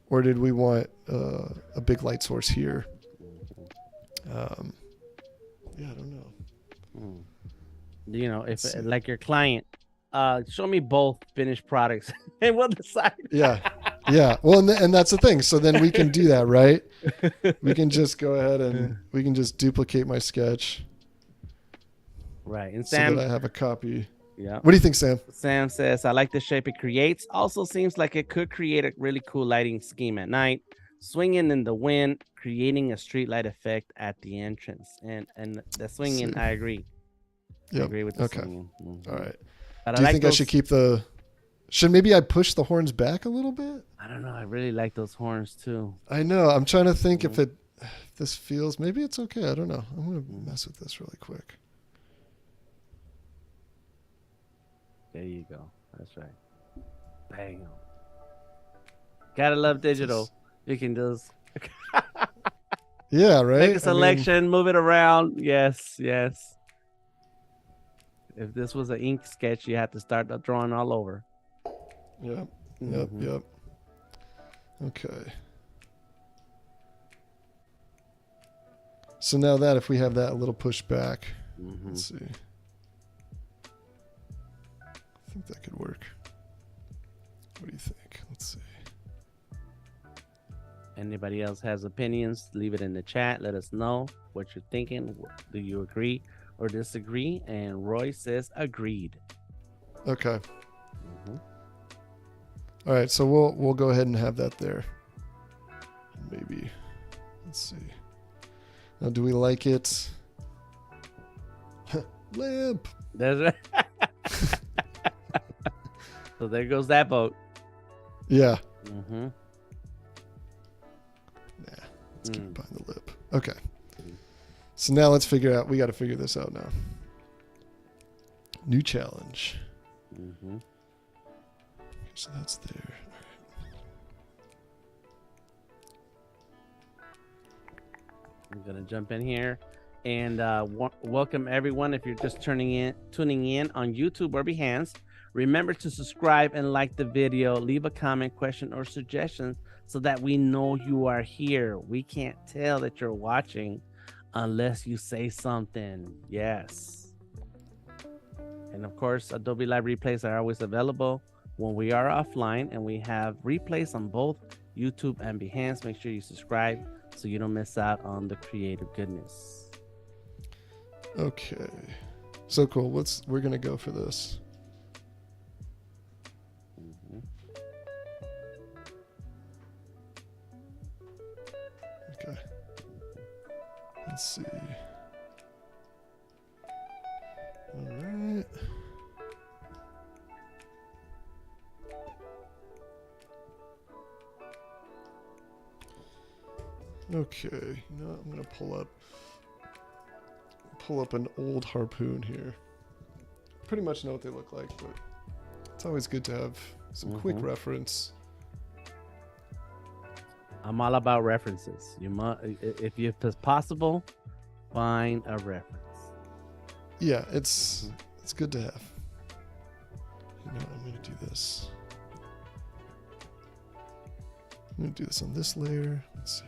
Or did we want a big light source here? Yeah, I don't know. If like your client, show me both finished products and we'll decide. Yeah. Well, and that's the thing. So then we can do that, right? We can just go ahead and we can just duplicate my sketch. Right. And Sam, so that I have a copy. Yeah. What do you think, Sam? Sam says, I like the shape it creates. Also seems like it could create a really cool lighting scheme at night. Swinging in the wind, creating a street light effect at the entrance. And the swinging, I agree. Yep. I agree with the swinging. All right. But do you think I should keep should maybe I push the horns back a little bit? I don't know. I really like those horns too. I know. I'm trying to think if this feels, maybe it's okay. I don't know. I'm going to mess with this really quick. There you go. That's right. Bang. Gotta love digital. You can just yeah, right. Make a selection, move it around. Yes. If this was an ink sketch, you have to start the drawing all over. Yep. Okay. So now that if we have that a little push back, let's see. I think that could work. What do you think? Let's see. Anybody else has opinions? Leave it in the chat. Let us know what you're thinking. Do you agree or disagree? And Roy says agreed. Okay. All right, so we'll go ahead and have that there. Maybe. Let's see. Now, do we like it? Lamp. That's right. So there goes that vote. Yeah. Let's keep it behind the lip. Okay. So now let's figure out. We got to figure this out now. New challenge. Okay, so that's there. All right. I'm gonna jump in here and welcome everyone. If you're just tuning in on YouTube or Behance, remember to subscribe and like the video. Leave a comment, question, or suggestion so that we know you are here. We can't tell that you're watching unless you say something. Yes. And of course, Adobe Live replays are always available when we are offline, and we have replays on both YouTube and Behance. Make sure you subscribe so you don't miss out on the creative goodness. Okay. So cool. We're going to go for this. Okay. Let's see. All right. Okay, I'm gonna pull up an old harpoon here. Pretty much know what they look like, but it's always good to have some quick reference. I'm all about references. You must, if it's possible, find a reference. Yeah, it's good to have. You know, I'm gonna do this. I'm gonna do this on this layer. Let's see.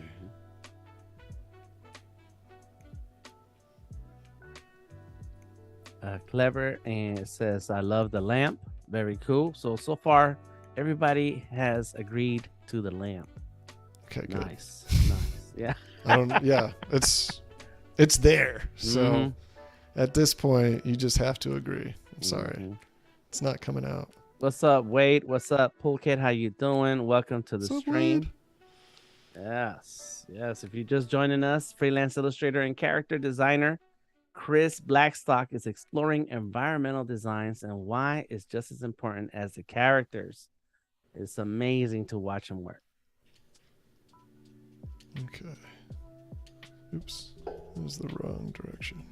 Clever, and it says, I love the lamp. Very cool. So far, everybody has agreed to the lamp. Okay, good. Nice. Yeah. It's there. So at this point, you just have to agree. I'm sorry. It's not coming out. What's up, Wade? What's up, Pool Kid? How you doing? Welcome to the stream. Yes. If you're just joining us, freelance illustrator and character designer Chris Blackstock is exploring environmental designs and why it's just as important as the characters. It's amazing to watch him work. Okay. Oops. That was the wrong direction.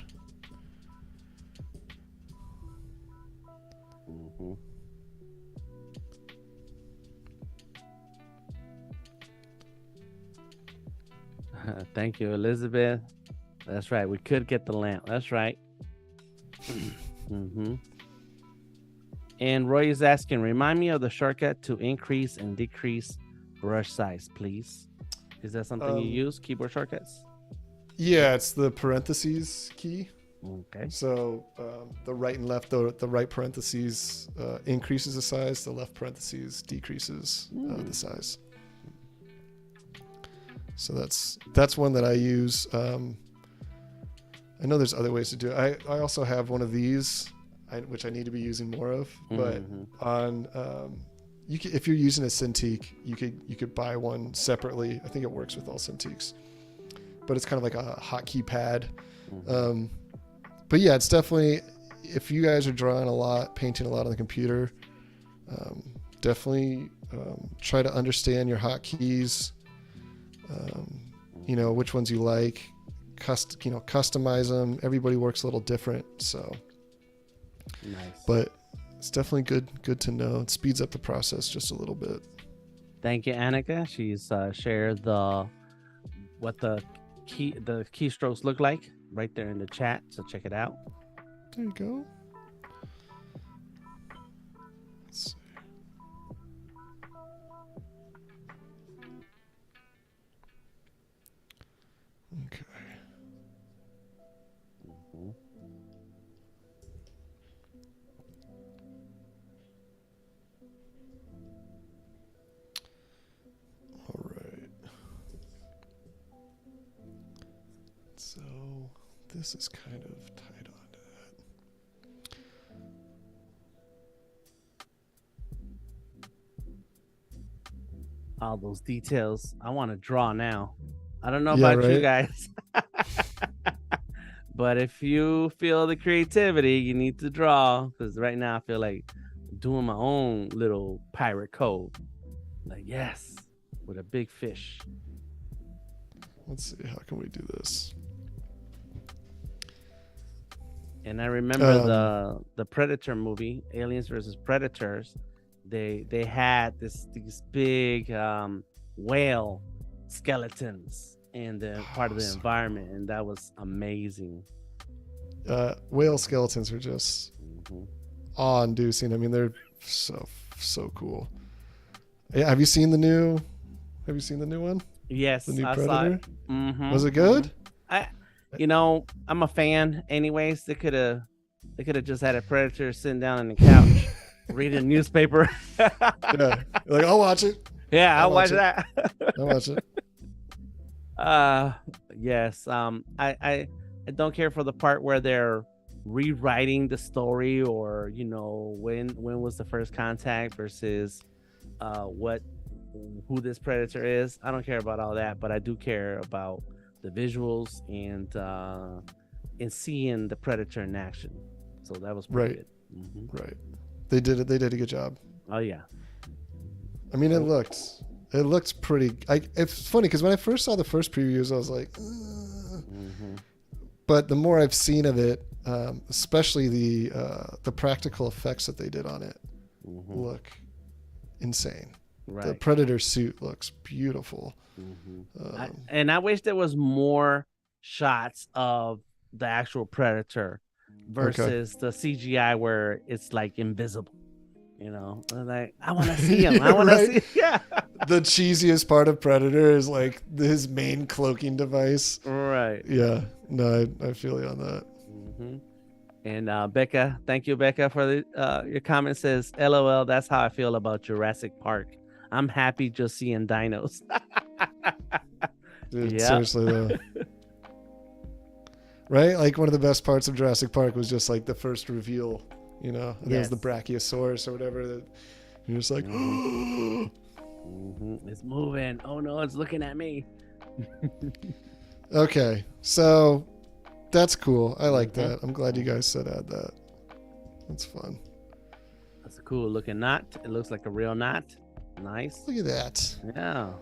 Thank you, Elizabeth. That's right. We could get the lamp. That's right. And Roy is asking, remind me of the shortcut to increase and decrease brush size, please. Is that something you use, keyboard shortcuts? Yeah, it's the parentheses key. Okay. So the right and left, the right parentheses increases the size, the left parentheses decreases the size. So that's one that I use. I know there's other ways to do it. I also have one of these, which I need to be using more of. But on if you're using a Cintiq, you could buy one separately. I think it works with all Cintiqs, but it's kind of like a hotkey pad. But yeah, it's definitely, if you guys are drawing a lot, painting a lot on the computer, definitely try to understand your hotkeys. Which ones you like. Customize them. Everybody works a little different, so nice. But it's definitely good to know. It speeds up the process just a little bit. Thank you, Annika. She's shared what the keystrokes look like right there in the chat, so check it out. There you go. Let's see. Okay. All right. So this is kind of tied on to that. All those details. I want to draw now. I don't know about you guys. But if you feel the creativity, you need to draw. Because right now I feel like doing my own little pirate code. Like, yes, with a big fish. Let's see, how can we do this? And I remember the Predator movie, Aliens versus Predators. They had these big whale skeletons in the part of the environment, and that was amazing. Whale skeletons are just awe-inducing. I mean, they're so cool. Yeah, have you seen the new one? Yes, the new I Predator. Saw it. Was it good? I'm a fan. Anyways, they could have just had a Predator sitting down on the couch reading a newspaper. Yeah, like, I'll watch it. Yeah, I'll watch that. I'll watch it. Yes. I don't care for the part where they're rewriting the story, or when was the first contact versus who this predator is. I don't care about all that, but I do care about the visuals and seeing the predator in action. So that was pretty good. Right. They did a good job. Oh yeah. I mean, it looks pretty. It's funny because when I first saw the first previews, I was like, but the more I've seen of it, especially the practical effects that they did on it, look insane. Right. The Predator suit looks beautiful. And I wish there was more shots of the actual Predator versus the CGI where it's like invisible. Like, I want to see him. I want to see. Yeah. The cheesiest part of Predator is like his main cloaking device. Right. Yeah. No, I feel you on that. And Becca, thank you, Becca, for your comment. Says, "LOL, that's how I feel about Jurassic Park. I'm happy just seeing dinos." Dude, seriously though. Right? Like one of the best parts of Jurassic Park was just like the first reveal, and it was the Brachiosaurus or whatever. That you're just like, it's moving. Oh no, it's looking at me. Okay, so that's cool. I like that. I'm glad you guys said add that. That's fun. That's a cool looking knot. It looks like a real knot. Nice. Look at that. Yeah.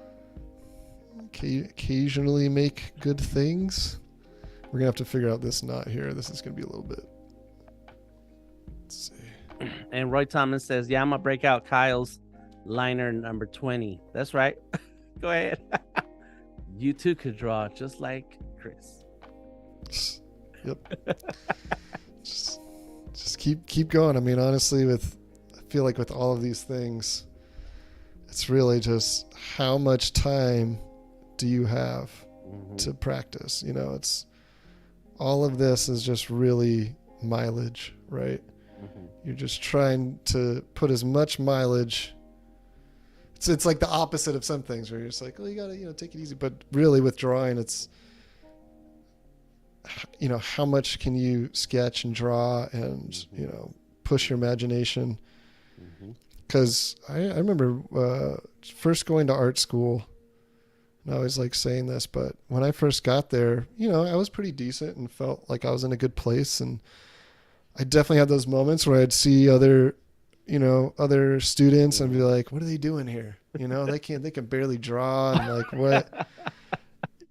Occasionally make good things. We're gonna have to figure out this knot here. This is gonna be a little bit. Let's see. And Roy Thomas says, "Yeah, I'm gonna break out Kyle's liner number 20." That's right. Go ahead. you too could draw just like Chris. Yep. just keep going. I mean, honestly, I feel like with all of these things, it's really just how much time do you have to practice? You know, it's all of this is just really mileage, right? You're just trying to put as much mileage. It's like the opposite of some things where you're just like, oh, you gotta, take it easy. But really with drawing, it's, how much can you sketch and draw and, push your imagination? Because I remember first going to art school, and I always like saying this, but when I first got there, I was pretty decent and felt like I was in a good place. And I definitely had those moments where I'd see other students and be like, what are they doing here? They can barely draw, and like, what?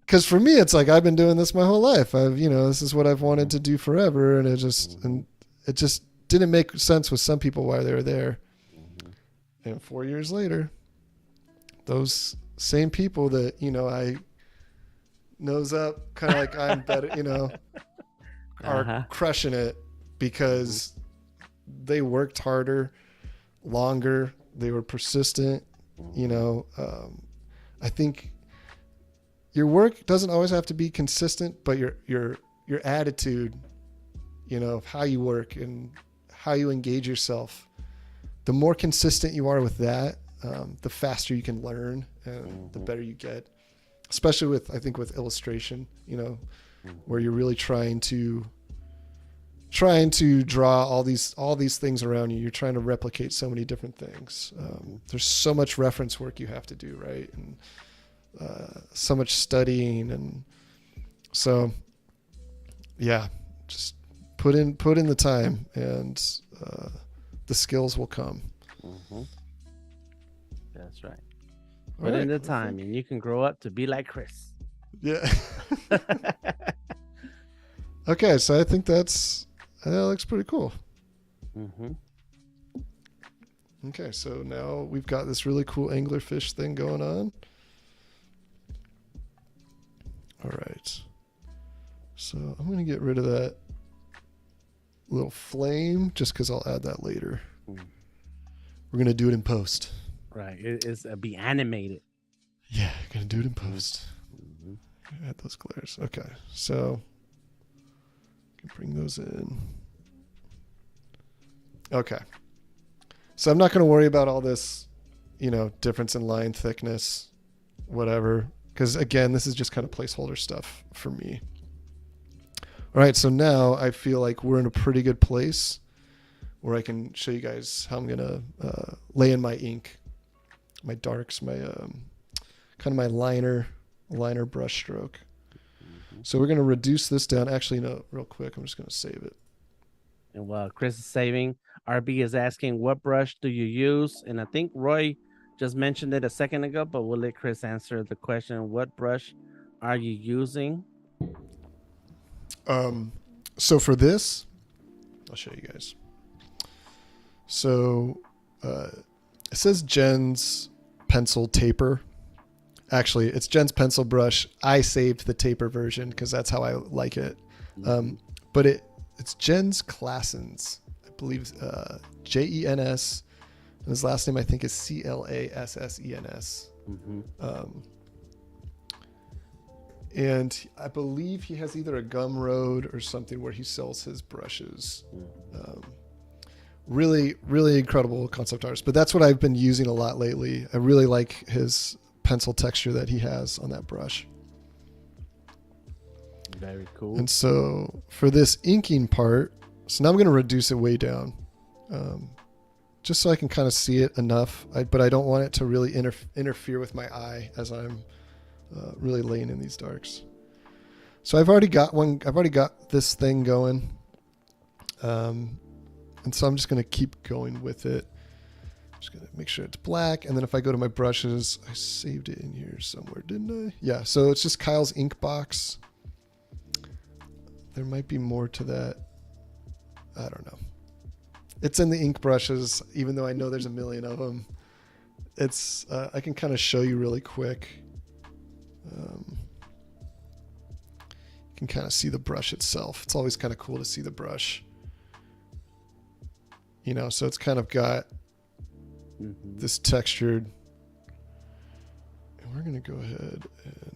Because for me, it's like, I've been doing this my whole life. This is what I've wanted to do forever. And it just didn't make sense with some people why they were there. And 4 years later, those same people that, I nose up, kind of like I'm better, are crushing it because they worked harder, longer. They were persistent. I think your work doesn't always have to be consistent, but your attitude, of how you work and how you engage yourself, the more consistent you are with that, the faster you can learn and the better you get, especially with illustration, where you're really trying to draw all these things around you. You're trying to replicate so many different things. There's so much reference work you have to do, right? And so much studying. And so, yeah, just put in the time, and the skills will come. That's right. Put in the time, and you can grow up to be like Chris. Yeah. Okay, so I think that looks pretty cool. Okay, so now we've got this really cool anglerfish thing going on. All right. So I'm going to get rid of that little flame just because I'll add that later. We're going to do it in post. Right. It's be animated. Yeah, going to do it in post. Add those glares. Okay, so can bring those in. Okay. So I'm not going to worry about all this, difference in line thickness, whatever. Because again, this is just kind of placeholder stuff for me. All right. So now I feel like we're in a pretty good place where I can show you guys how I'm going to lay in my ink, my darks, my kind of my liner brush stroke. So we're going to reduce this down. Actually, no, real quick, I'm just going to save it. And while Chris is saving, RB is asking, what brush do you use? And I think Roy just mentioned it a second ago, but we'll let Chris answer the question. What brush are you using? So for this, I'll show you guys. So it says Jen's pencil taper. Actually, it's Jen's pencil brush. I saved the taper version because that's how I like it. But it's Jen's Classens, I believe, Jens, and his last name I think is Classens. And I believe he has either a Gumroad or something where he sells his brushes. Really, really incredible concept artist. But that's what I've been using a lot lately. I really like his pencil texture that he has on that brush. Very cool. And so for this inking part, so now I'm going to reduce it way down, just so I can kind of see it enough. But I don't want it to really interfere with my eye as I'm really laying in these darks. So I've already got this thing going. And so I'm just going to keep going with it. Just going to make sure it's black. And then if I go to my brushes, I saved it in here somewhere, didn't I? Yeah. So it's just Kyle's ink box. There might be more to that. I don't know. It's in the ink brushes, even though I know there's a million of them. It's, I can kind of show you really quick. You can kind of see the brush itself. It's always kind of cool to see the brush. You know, so it's kind of got this textured. And we're going to go ahead and,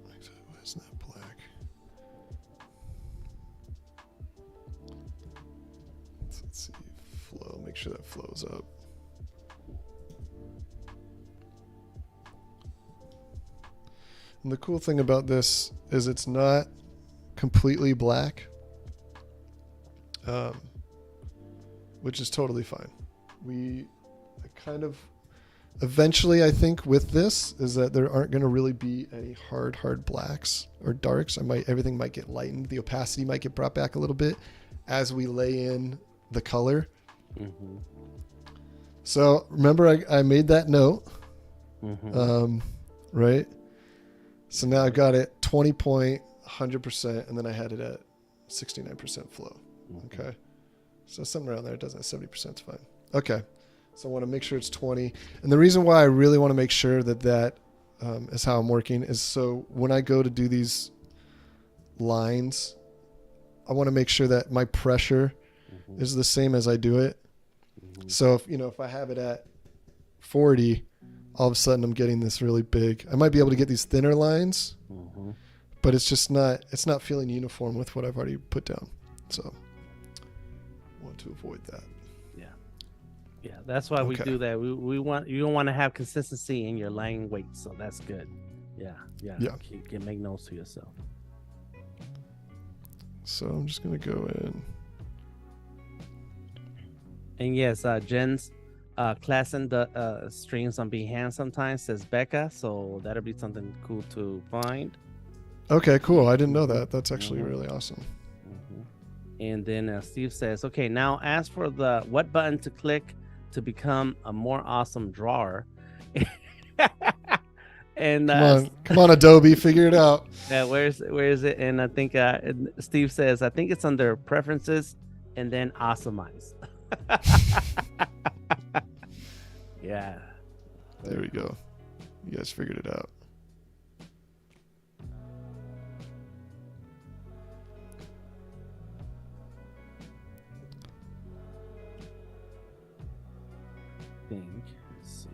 why isn't that black? Let's see, flow, make sure that flows up. And the cool thing about this is it's not completely black, which is totally fine. Eventually, I think with this is that there aren't going to really be any hard blacks or darks. Everything might get lightened. The opacity might get brought back a little bit as we lay in the color. So remember, I made that note, right? So now I've got it 20 point, 100%, and then I had it at 69% flow. Okay. So something around there. It doesn't have 70%. It's fine. Okay. So I want to make sure it's 20. And the reason why I really want to make sure that is how I'm working is so when I go to do these lines, I want to make sure that my pressure is the same as I do it. So if I have it at 40, all of a sudden I'm getting this really big. I might be able to get these thinner lines, but it's not feeling uniform with what I've already put down. So I want to avoid that. Yeah, that's why we do that. You don't want to have consistency in your line weight, so that's good. Yeah. Make notes to yourself. So I'm just gonna go in. And yes, Jen's classing the strings on Behance sometimes, says Becca, so that'll be something cool to find. Okay, cool. I didn't know that. That's actually really awesome. And then Steve says, okay, now ask for the what button to click to become a more awesome drawer. And come on, Adobe, figure it out. Yeah, where is it? And I think Steve says, I think it's under preferences and then awesomeize. Yeah. There we go. You guys figured it out. Let's see.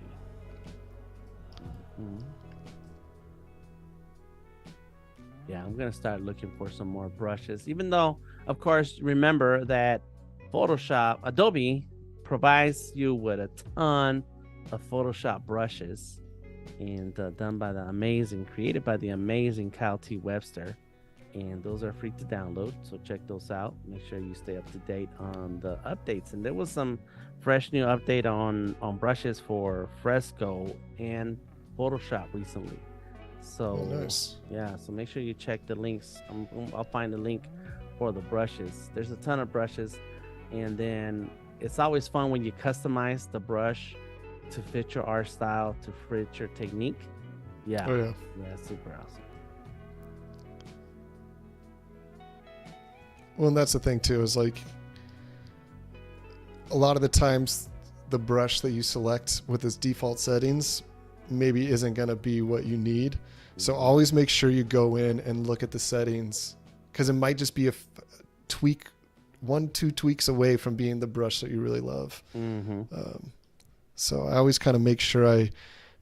Yeah, I'm gonna start looking for some more brushes, even though, of course, remember that Adobe provides you with a ton of Photoshop brushes, and created by the amazing Kyle T. Webster, and those are free to download, so check those out. Make sure you stay up to date on the updates. And there was some fresh new update on brushes for Fresco and Photoshop recently. So nice. Yeah, so make sure you check the links. I'll find the link for the brushes. There's a ton of brushes, and then it's always fun when you customize the brush to fit your art style, to fit your technique. Yeah. Oh yeah. Yeah, super awesome. Well, and that's the thing too, is like a lot of the times the brush that you select with its default settings maybe isn't going to be what you need. So always make sure you go in and look at the settings, because it might just be a tweak, 1-2 tweaks away from being the brush that you really love. So I always kind of make sure I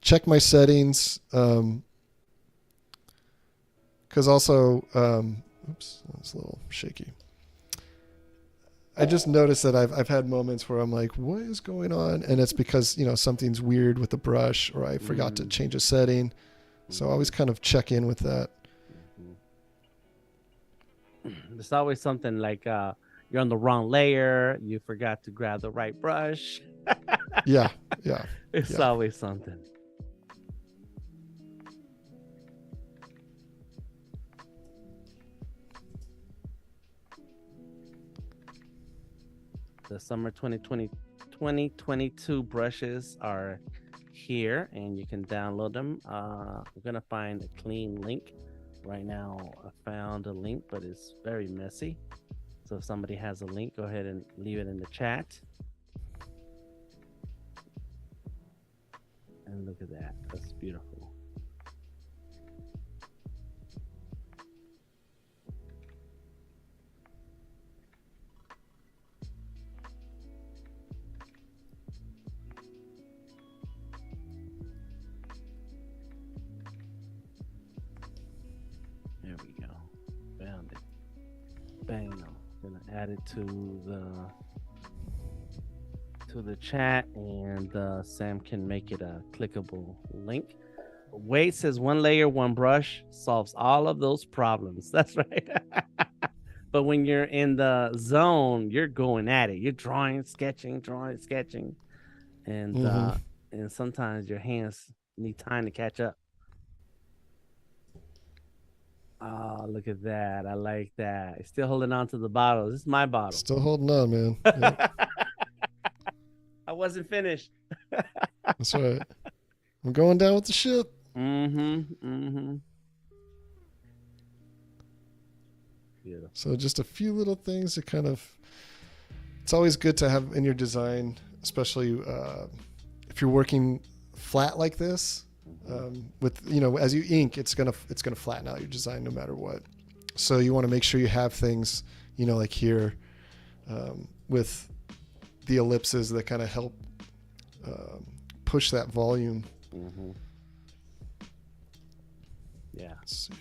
check my settings, because also, oops, that's a little shaky. I just noticed that I've had moments where I'm like, what is going on? And it's because, something's weird with the brush, or I forgot to change a setting. So I always kind of check in with that. There's always something like you're on the wrong layer, you forgot to grab the right brush. Yeah. It's always something. The summer 2022 brushes are here, and you can download them. I'm gonna find a clean link right now. I found a link, but it's very messy, so if somebody has a link, go ahead and leave it in the chat. And look at that, that's beautiful. add it to the chat, and Sam can make it a clickable link. Wade says 1 layer, 1 brush solves all of those problems. That's right. But when you're in the zone, you're going at it. You're drawing, sketching, and and sometimes your hands need time to catch up. Oh, look at that. I like that. Still holding on to the bottle. This is my bottle. Still holding on, man. Yep. I wasn't finished. That's right. I'm going down with the ship. Beautiful. So just a few little things that kind of, it's always good to have in your design, especially if you're working flat like this. With, you know, as you ink, it's gonna flatten out your design no matter what. So you want to make sure you have things, you know, like here with the ellipses that kind of help push that volume. Yeah. Let's see.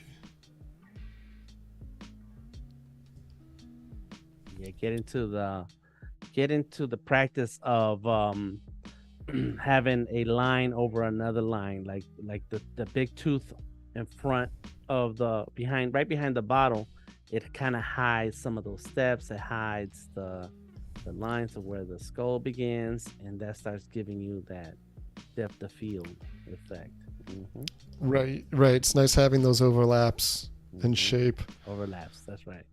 Yeah, get into the practice of having a line over another line, like the big tooth in front of right behind the bottle. It kind of hides some of those steps. It hides the lines of where the skull begins, and that starts giving you that depth of field effect. Right. It's nice having those overlaps in shape. Overlaps. That's right.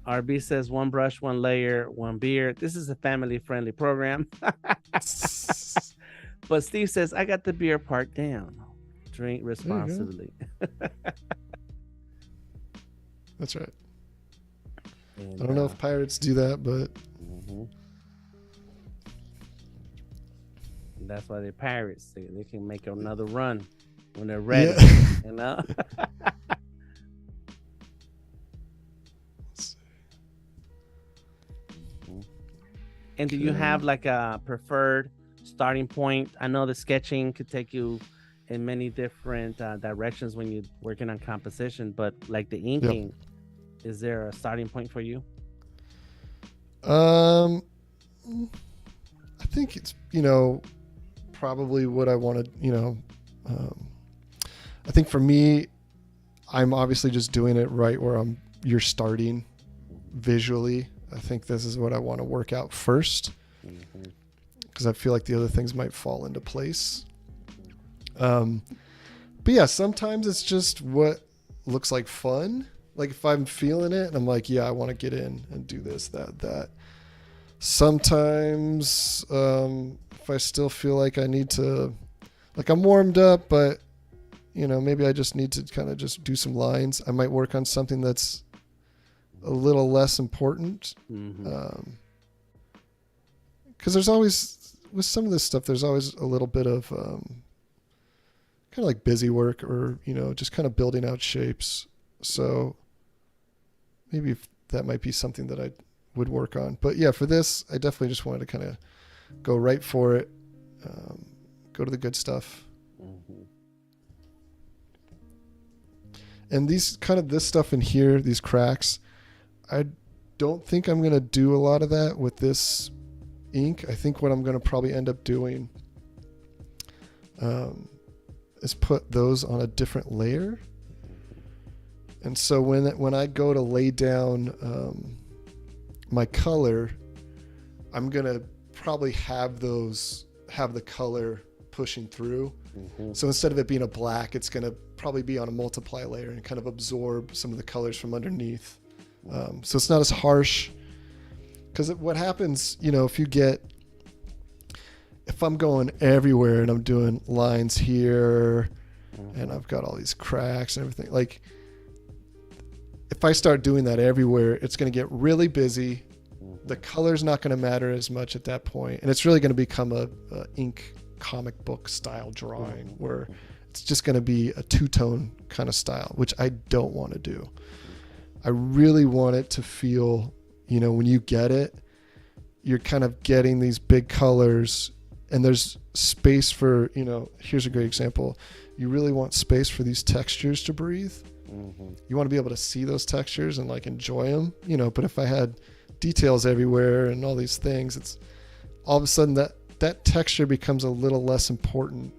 RB says 1 brush, 1 layer, 1 beer. This is a family-friendly program. But Steve says, I got the beer part down. Drink responsibly. That's right. And, I don't know if pirates do that, but that's why they're pirates. They can make another run when they're ready. You know? And do you have like a preferred starting point? I know the sketching could take you in many different directions when you're working on composition, but like the inking, is there a starting point for you? I think it's, you know, probably what I want to, you know, I think for me, I'm obviously just doing it right where you're starting visually. I think this is what I want to work out first, because I feel like the other things might fall into place. But yeah, sometimes it's just what looks like fun. Like if I'm feeling it and I'm like, yeah, I want to get in and do this, that. Sometimes if I still feel like I need to, like I'm warmed up, but you know, maybe I just need to kind of just do some lines. I might work on something that's a little less important, because there's always, with some of this stuff, there's always a little bit of kind of like busy work, or you know, just kind of building out shapes. So maybe that might be something that I would work on. But yeah, for this, I definitely just wanted to kind of go right for it, go to the good stuff. And these kind of this stuff in here, these cracks, I don't think I'm going to do a lot of that with this ink. I think what I'm going to probably end up doing is put those on a different layer. And so when I go to lay down my color, I'm going to probably have the color pushing through. So instead of it being a black, it's going to probably be on a multiply layer and kind of absorb some of the colors from underneath. So it's not as harsh, because what happens, you know, if I'm going everywhere and I'm doing lines here and I've got all these cracks and everything, like if I start doing that everywhere, it's going to get really busy. The color's not going to matter as much at that point, and it's really going to become a ink comic book style drawing where it's just going to be a two-tone kind of style, which I don't want to do. I really want it to feel, you know, when you get it, you're kind of getting these big colors, and there's space for, you know, here's a great example. You really want space for these textures to breathe. You want to be able to see those textures and like enjoy them, you know. But if I had details everywhere and all these things, it's all of a sudden that texture becomes a little less important.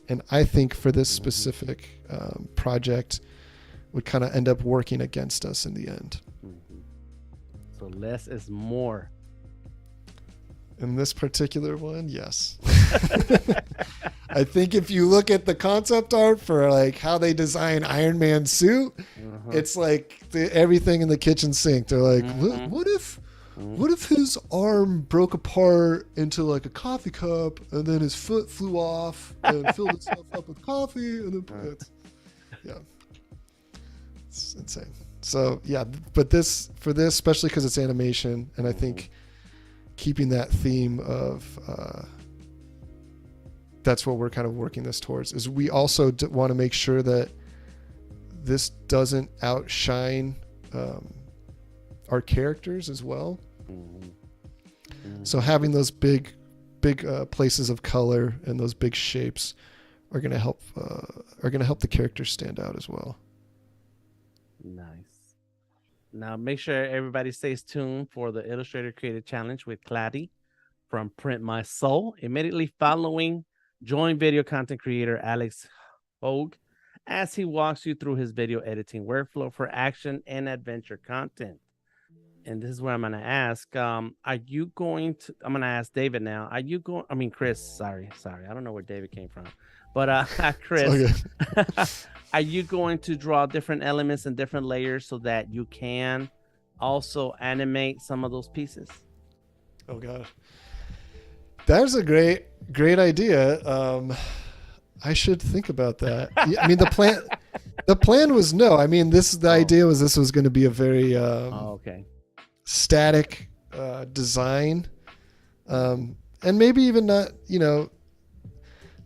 And I think for this specific project would kind of end up working against us in the end. So less is more. In this particular one, yes. I think if you look at the concept art for like how they design Iron Man's suit, it's like everything in the kitchen sink. They're like, what if his arm broke apart into like a coffee cup and then his foot flew off and filled itself up with coffee and then it's insane. So yeah, but for this, especially because it's animation, and I think keeping that theme of that's what we're kind of working this towards, is we also want to make sure that this doesn't outshine our characters as well. So having those big places of color and those big shapes are going to help the characters stand out as well. Nice. Now make sure everybody stays tuned for the Illustrator Creative Challenge with Claddy from Print My Soul. Immediately following, join video content creator Alex Hogue as he walks you through his video editing workflow for action and adventure content. And this is where I'm going to ask, I'm going to ask David now. Chris, sorry. I don't know where David came from. But Chris, are you going to draw different elements and different layers so that you can also animate some of those pieces? Oh, God. That's a great idea. I should think about that. I mean, the plan was no. I mean, the idea was this was going to be a very static design, and maybe even not. You know,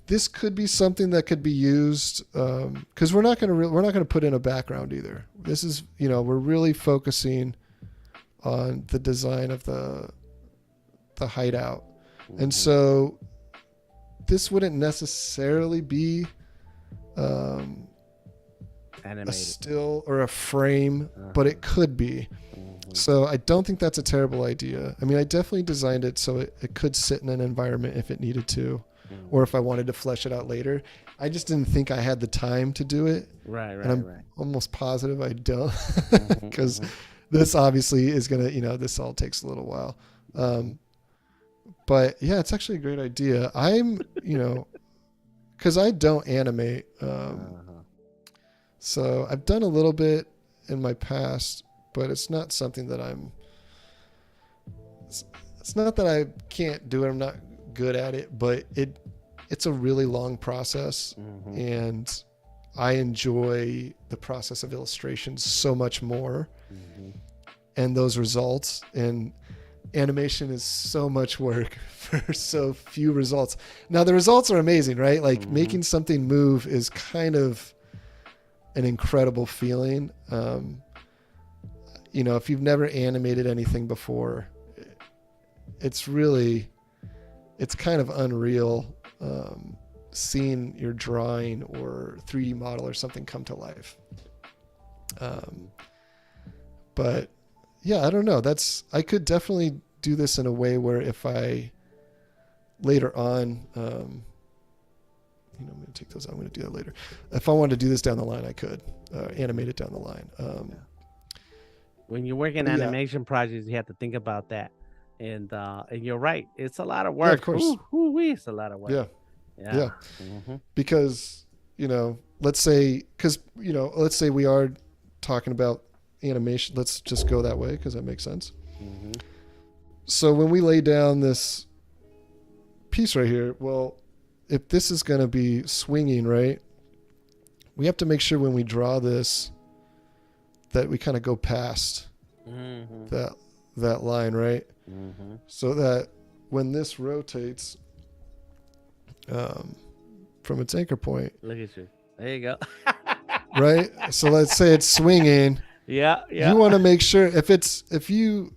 this could be something that could be used because we're not going to put in a background either. This is, you know, we're really focusing on the design of the hideout, and so this wouldn't necessarily be a still or a frame, but it could be. So I don't think that's a terrible idea. I mean, I definitely designed it so it could sit in an environment if it needed to, or if I wanted to flesh it out later. I just didn't think I had the time to do it. Right. And I'm almost positive I don't, because this obviously is going to, you know, this all takes a little while. But yeah, it's actually a great idea. I'm, you know, because I don't animate. So I've done a little bit in my past, but it's not something that it's not that I can't do it. I'm not good at it, but it's a really long process. And I enjoy the process of illustration so much more, and those results. And animation is so much work for so few results. Now the results are amazing, right? Like making something move is kind of an incredible feeling. You know, if you've never animated anything before, it's kind of unreal seeing your drawing or 3D model or something come to life. But yeah, I don't know. I could definitely do this in a way where if I later on, I'm going to take those out. I'm going to do that later. If I wanted to do this down the line, I could animate it down the line. When you work in animation projects, you have to think about that. And you're right. It's a lot of work. Yeah, of course. It's a lot of work. Yeah. Because, you know, let's say we are talking about animation. Let's just go that way because that makes sense. So when we lay down this piece right here, well, if this is going to be swinging, right, we have to make sure when we draw this that we kind of go past that line, right? So that when this rotates from its anchor point, look at you. There you go. Right? So let's say it's swinging. Yeah. You want to make sure if you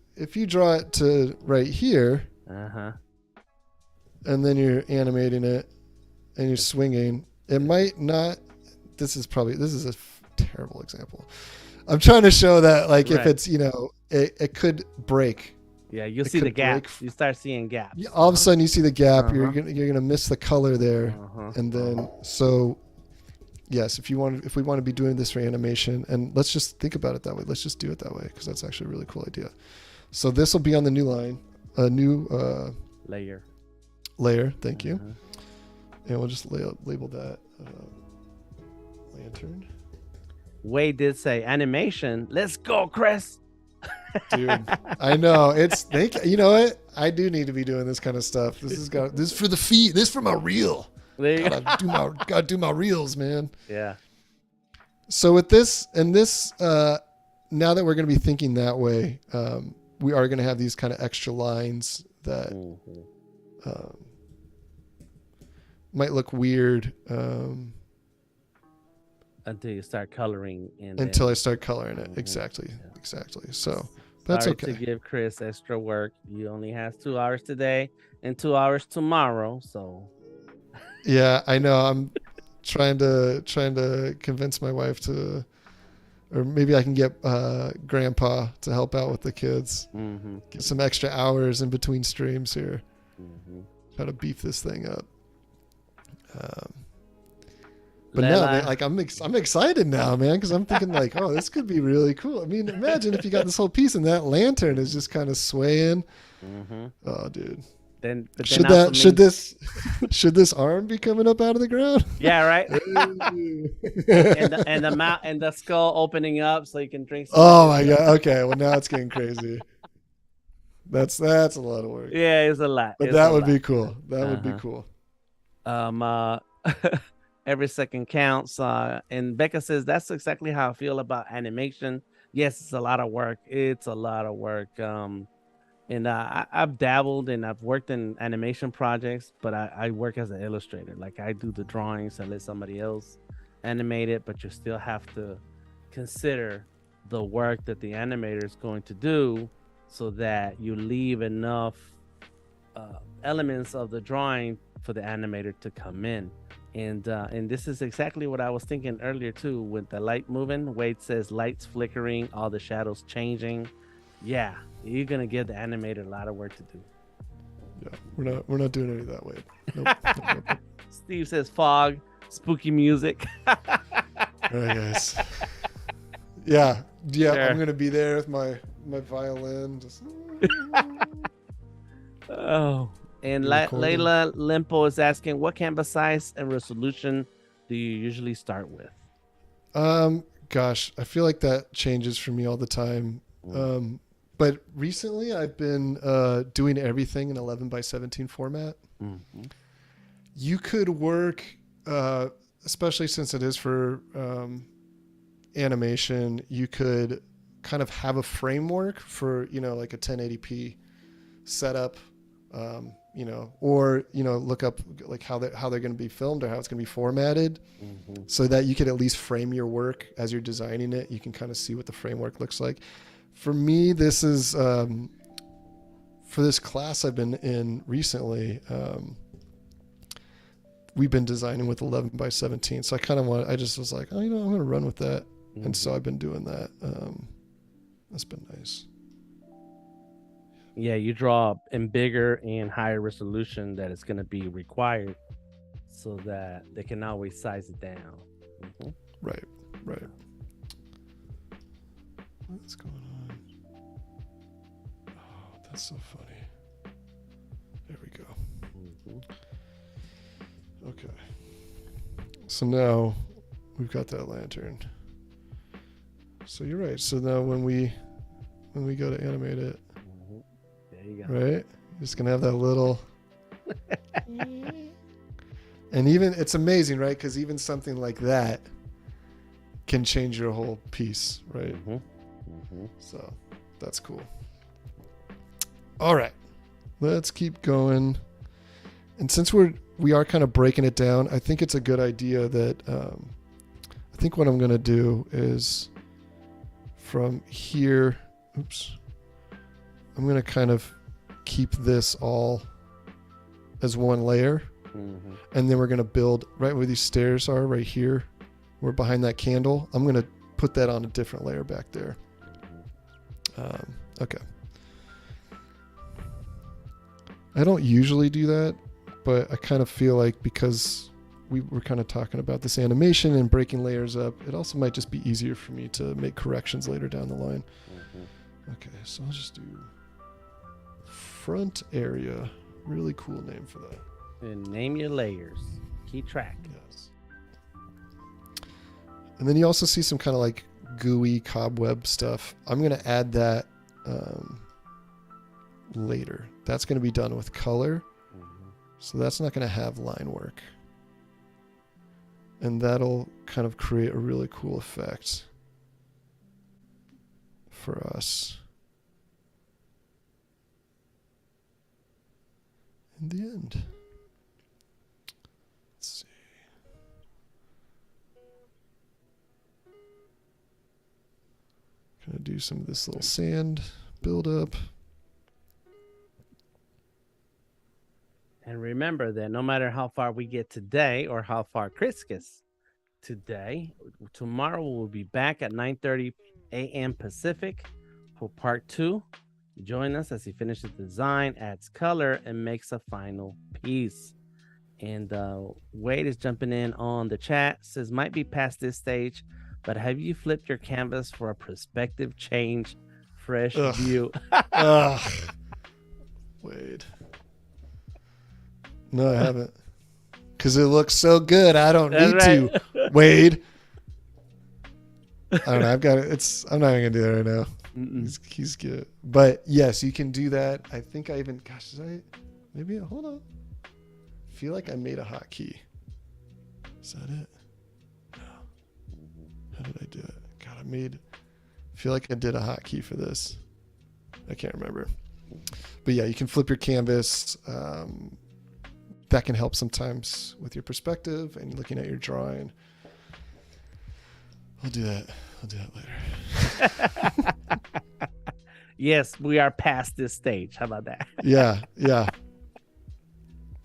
draw it to right here, and then you're animating it and you're swinging, it might not. This is a terrible example. I'm trying to show that like if Right. it's, it could break. Yeah, you'll It see the could break. gaps. You start seeing gaps. All of a sudden you see the gap. You're Uh-huh. gonna miss the color there, and then so yes, if we want to be doing this for animation, and let's just think about it that way. Let's just do it that way because that's actually a really cool idea. So this will be on the new line, a new layer. Thank you. And we'll just label that lantern. Wade did say animation. Let's go, Chris. Dude, I know you know what? I do need to be doing this kind of stuff. This is for the feed. This is for my reel. There you go. Gotta do my reels, man. Yeah. So with this and this, now that we're going to be thinking that way, we are going to have these kind of extra lines that might look weird until you start coloring. Until I start coloring it. Exactly. So that's sorry okay. to give Chris extra work. You only has 2 hours today and 2 hours tomorrow. So yeah, I know. I'm trying to convince my wife to, or maybe I can get Grandpa to help out with the kids. Get some extra hours in between streams here. Try to beef this thing up. But no, man, like I'm excited now, man, because I'm thinking like, oh, this could be really cool. I mean, imagine if you got this whole piece and that lantern is just kind of swaying. Oh, dude. Should this arm be coming up out of the ground? Yeah, right. and the mouth and the skull opening up so you can drink. Oh my god. Okay. Well, now it's getting crazy. That's a lot of work. Yeah, it's a lot. But that would be cool. That would be cool. Every second counts. And Becca says that's exactly how I feel about animation. Yes, it's a lot of work. And I've dabbled and I've worked in animation projects, but I work as an illustrator. Like I do the drawings and let somebody else animate it, but you still have to consider the work that the animator is going to do so that you leave enough elements of the drawing for the animator to come in. And this is exactly what I was thinking earlier too, with the light moving. Wade says lights flickering, all the shadows changing. Yeah, you're gonna give the animator a lot of work to do. Yeah, we're not doing any of that, Wade. Nope. Steve says fog, spooky music. All right, guys. Yeah, sure. I'm gonna be there with my violin. Just... Oh. And Layla Limpo is asking, what canvas size and resolution do you usually start with? Gosh, I feel like that changes for me all the time. But recently I've been doing everything in 11:17 format. You could work, especially since it is for animation, you could kind of have a framework for, like a 1080p setup. Or look up like how they're going to be filmed or how it's going to be formatted, so that you could at least frame your work as you're designing it. You can kind of see what the framework looks like. For me, this is for this class I've been in recently. We've been designing with 11:17, so I just was like, I'm going to run with that, and so I've been doing that. That's been nice. Yeah, you draw in bigger and higher resolution that is going to be required so that they can always size it down. Right. What's going on? Oh, that's so funny. There we go. Okay. So now we've got that lantern. So you're right. So now when we go to animate it, there you go. Right? Just gonna have that little and even it's amazing, right? Because even something like that can change your whole piece, right? So that's cool. All right, let's keep going. And since we are kind of breaking it down, I think it's a good idea that I think what I'm gonna do is from here. I'm going to kind of keep this all as one layer. And then we're going to build right where these stairs are right here. we're behind that candle. I'm going to put that on a different layer back there. Okay. I don't usually do that, but I kind of feel like because we were kind of talking about this animation and breaking layers up, it also might just be easier for me to make corrections later down the line. Okay, so I'll just do front area. Really cool name for that. And name your layers. Keep track. Yes. And then you also see some kind of like gooey cobweb stuff. I'm going to add that later. That's going to be done with color. So that's not going to have line work. And that'll kind of create a really cool effect for us in the end. Let's see. Gonna do some of this little sand buildup. And remember that no matter how far we get today or how far Chris gets today, tomorrow we'll be back at 9:30 a.m. Pacific for part 2. Join us as he finishes the design, adds color, and makes a final piece. And Wade is jumping in on the chat, says, might be past this stage, but have you flipped your canvas for a perspective change, fresh view? Wade. No, I haven't. Because it looks so good. I don't need to. Wade. I don't know. I've got it. I'm not even going to do that right now. He's good. But yes, you can do that. I think I even, maybe, hold on. I feel like I made a hotkey. Is that it? No. How did I do it? God, I feel like I did a hotkey for this. I can't remember. But yeah, you can flip your canvas. That can help sometimes with your perspective and looking at your drawing. I'll do that later. Yes, we are past this stage. How about that? Yeah.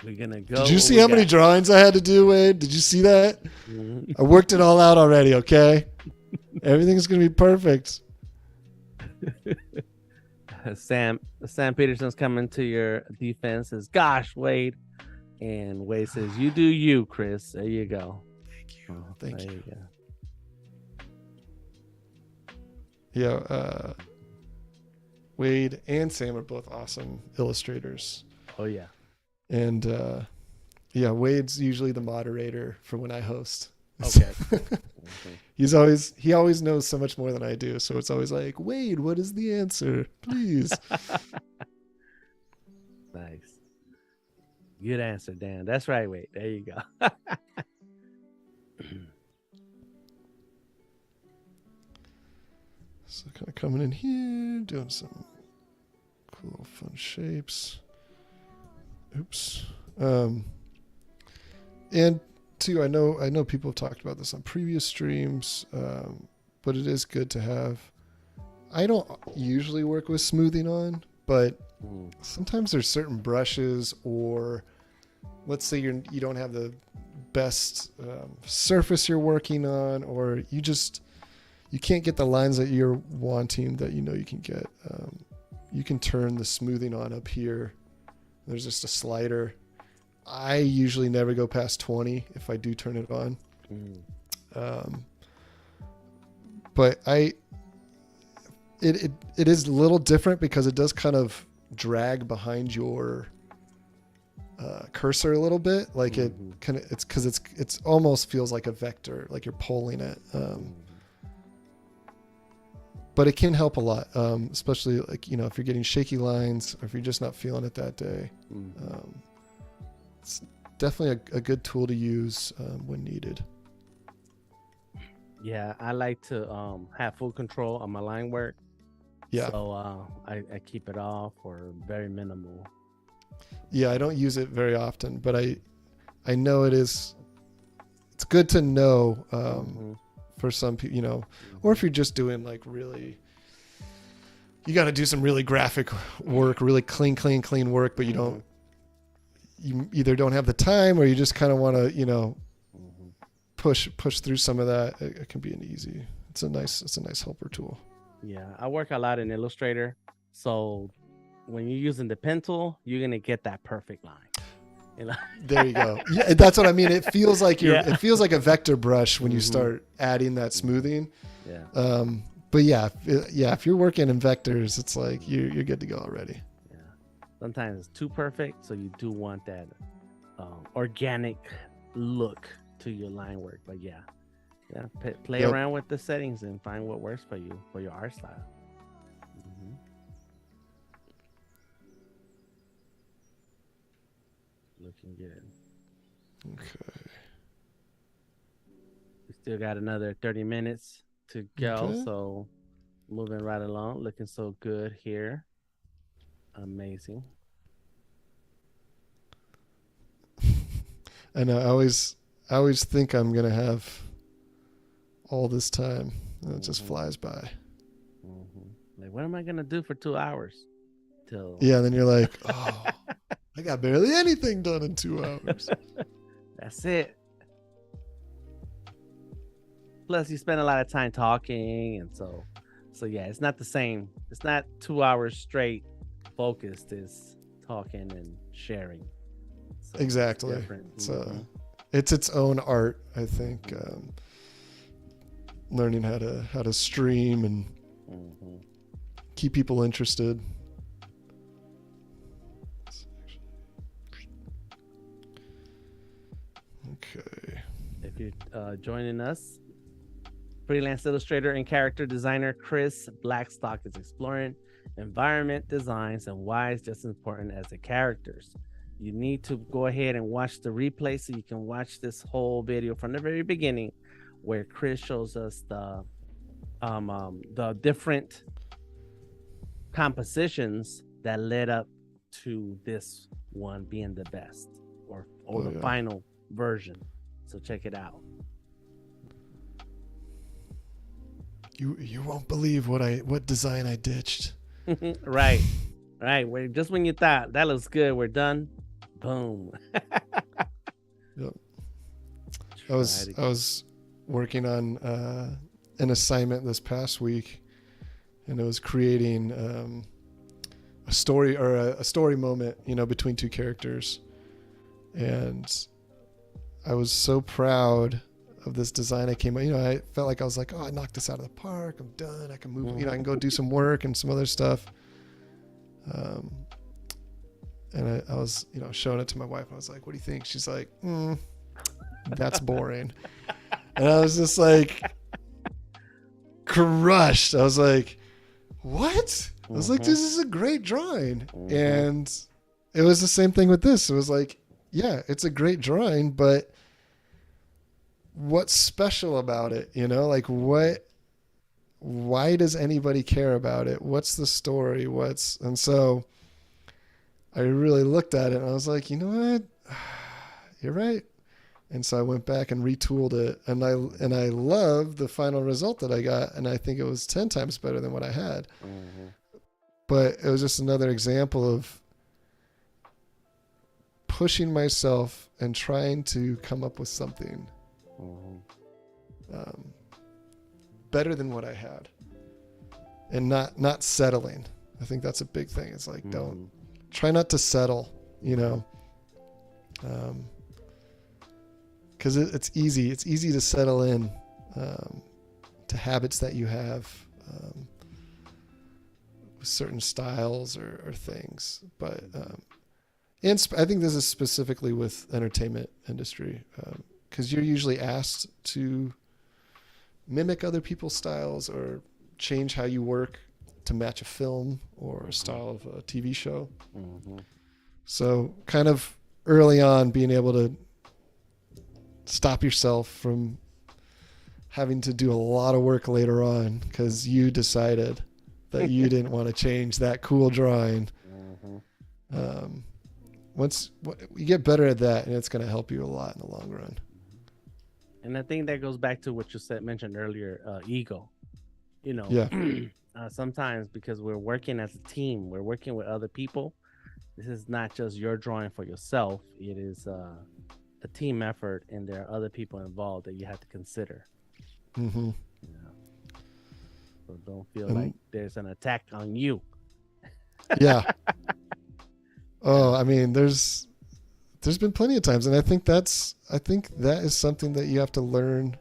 We're going to go. Did you see how many drawings I had to do, Wade? Did you see that? I worked it all out already, okay? Everything's going to be perfect. Sam Peterson's coming to your defense. Says, gosh, Wade. And Wade says, you do you, Chris. There you go. Thank you. You go. Yeah, Wade and Sam are both awesome illustrators. Oh, yeah. And yeah, Wade's usually the moderator for when I host. Okay. He always knows so much more than I do. So it's always like, Wade, what is the answer? Please. Nice. Good answer, Dan. That's right, Wade. There you go. So kind of coming in here, doing some cool fun shapes. Oops. And too, I know people have talked about this on previous streams, but it is good to have. I don't usually work with smoothing on, but sometimes there's certain brushes, or let's say you don't have the best surface you're working on, or you can't get the lines that you're wanting that you can get. You can turn the smoothing on up here. There's just a slider. I usually never go past 20 if I do turn it on. But it is a little different because it does kind of drag behind your cursor a little bit. Like it's almost feels like a vector, like you're pulling it. But it can help a lot, especially like, if you're getting shaky lines or if you're just not feeling it that day. It's definitely a good tool to use when needed. Yeah, I like to have full control on my line work. Yeah. So I keep it off or very minimal. Yeah, I don't use it very often, but I know it's good to know for some people, or if you're just doing like really, you got to do some really graphic work, really clean work, but you either don't have the time or you just kind of want to, push through some of that, it can be it's a nice helper tool. Yeah, I work a lot in Illustrator, so when you're using the pen tool, you're gonna get that perfect line. You know? There you go. Yeah, that's what I mean. It feels like it feels like a vector brush when you Mm-hmm. start adding that smoothing. Yeah. But if you're working in vectors, it's like you're good to go already. Yeah. Sometimes it's too perfect, so you do want that organic look to your line work. But yeah, play Yep. around with the settings and find what works for you for your art style. Mm-hmm. Looking good. Okay. We still got another 30 minutes to go, Okay. so moving right along. Looking so good here. Amazing. I know. I always think I'm gonna have all this time, and it just flies by. Mm-hmm. Like, what am I gonna do for 2 hours? Till Yeah. Then you're like, oh, I got barely anything done in 2 hours. that's it. Plus, you spend a lot of time talking, and so yeah, it's not the same. It's not 2 hours straight focused. It's talking and sharing. So Exactly. It's its own art, I think. Learning how to stream and keep people interested. Okay. If you're joining us, freelance illustrator and character designer Chris Blackstock is exploring environment designs and why it's just as important as the characters. You need to go ahead and watch the replay so you can watch this whole video from the very beginning, where Chris shows us the different compositions that led up to this one being the best or the final version. So check it out. You won't believe what design I ditched. Right. Just when you thought that looks good, we're done. Boom. Yep. I was working on an assignment this past week, and it was creating a story or a story moment, between two characters, and I was so proud of this design. I came, I felt like I was like, oh, I knocked this out of the park. I'm done. I can move. I can go do some work and some other stuff. And I was, showing it to my wife. I was like, what do you think? She's like, that's boring. And I was just like crushed. I was like, what? I was like, this is a great drawing. And it was the same thing with this. It was like, yeah, it's a great drawing, but what's special about it? Like why does anybody care about it? What's the story? And so I really looked at it and I was like, you know what? You're right. And so I went back and retooled it, and I love the final result that I got, and I think it was 10 times better than what I had. But it was just another example of pushing myself and trying to come up with something better than what I had, and not settling. I think that's a big thing. It's like, don't try not to settle, because it's easy to settle in to habits that you have with certain styles or things. But and I think this is specifically with entertainment industry, because you're usually asked to mimic other people's styles or change how you work to match a film or a style of a TV show. So kind of early on, being able to stop yourself from having to do a lot of work later on because you decided that you didn't want to change that cool drawing. Once you get better at that, and it's going to help you a lot in the long run. And I think that goes back to what you mentioned earlier, ego. Sometimes because we're working as a team, we're working with other people. This is not just your drawing for yourself. It is a a team effort and there are other people involved that you have to consider. Mm-hmm. You know? So don't feel like there's an attack on you. Yeah. Oh, I mean, there's been plenty of times, and I think that is something that you have to learn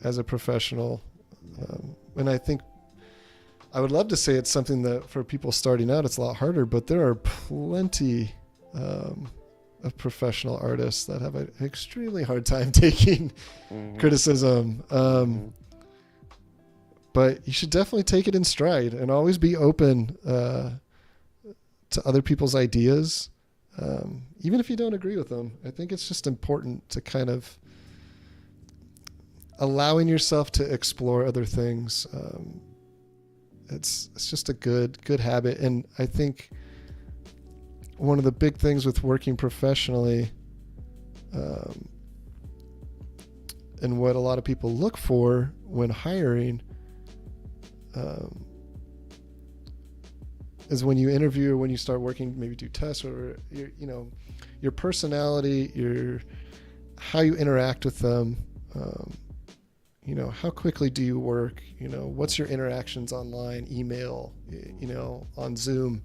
as a professional. And I think I would love to say it's something that for people starting out, it's a lot harder, but there are plenty of professional artists that have an extremely hard time taking criticism. But you should definitely take it in stride and always be open to other people's ideas. Even if you don't agree with them, I think it's just important to kind of allowing yourself to explore other things. It's just a good habit. And I think one of the big things with working professionally, and what a lot of people look for when hiring, is when you interview or when you start working, maybe do tests, or your personality, how you interact with them. How quickly do you work? What's your interactions online, email, on Zoom?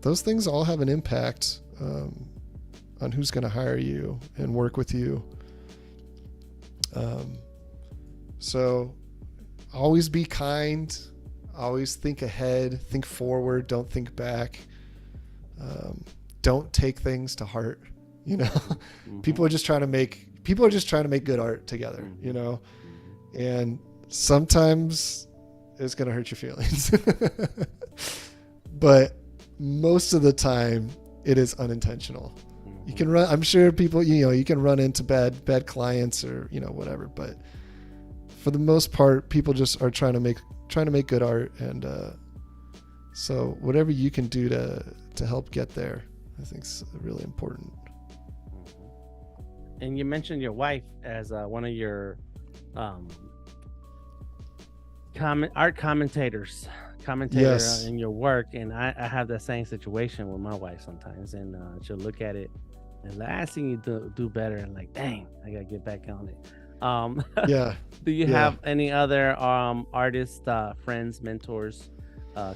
Those things all have an impact on who's going to hire you and work with you. So always be kind. Always think ahead, think forward, don't think back. Don't take things to heart. People are just trying to make good art together, and sometimes it's going to hurt your feelings, but most of the time it is unintentional. You can I'm sure people, you can run into bad clients or, whatever, but for the most part, people just are trying to make good art. And, so whatever you can do to help get there, I think is really important. And you mentioned your wife as one of your art commentators Yes. in your work. And I have that same situation with my wife sometimes, and she'll look at it and last thing you do better, and like, dang, I gotta get back on it. Yeah. Do you have any other artists, friends, mentors,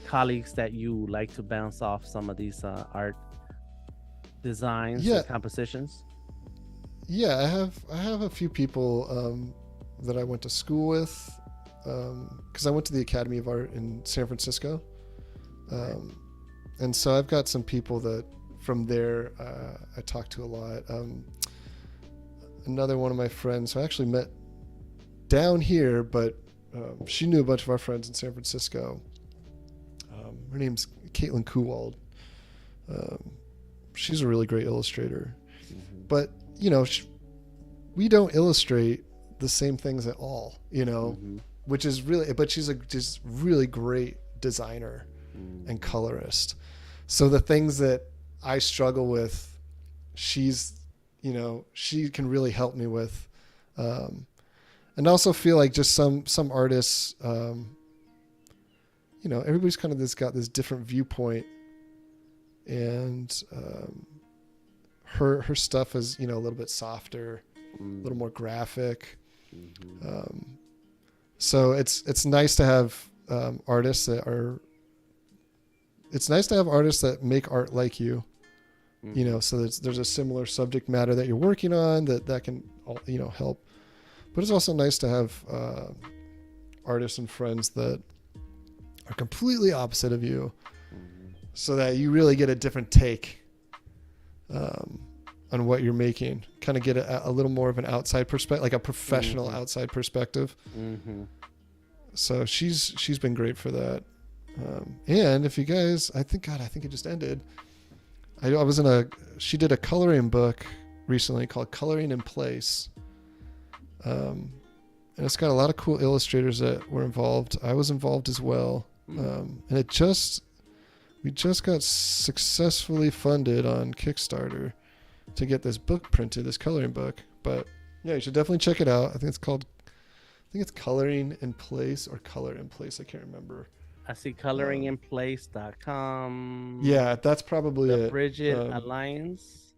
colleagues that you like to bounce off some of these art designs and compositions? Yeah, I have a few people that I went to school with, because I went to the Academy of Art in San Francisco, and so I've got some people that from there I talk to a lot. Another one of my friends who I actually met down here, but she knew a bunch of our friends in San Francisco. Her name's Caitlin Kuwald. She's a really great illustrator, but we don't illustrate the same things at all, which is really, but she's just really great designer and colorist. So the things that I struggle with, she can really help me with. And I also feel like just some artists, everybody's kind of got this different viewpoint, and her stuff is, a little bit softer, a little more graphic. So it's nice to have artists that make art like you, so there's a similar subject matter that you're working on that can, help. But it's also nice to have artists and friends that are completely opposite of you, so that you really get a different take on what you're making. Kind of get a little more of an outside perspective, like a professional outside perspective. So she's been great for that. And if you guys, I think it just ended. She did a coloring book recently called Coloring in Place. And it's got a lot of cool illustrators that were involved. I was involved as well. And we just got successfully funded on Kickstarter to get this book printed, this coloring book. But yeah, you should definitely check it out. I think it's Coloring in Place or Color in Place. I can't remember. I see coloringinplace.com. Yeah, that's probably the it. Bridget Alliance.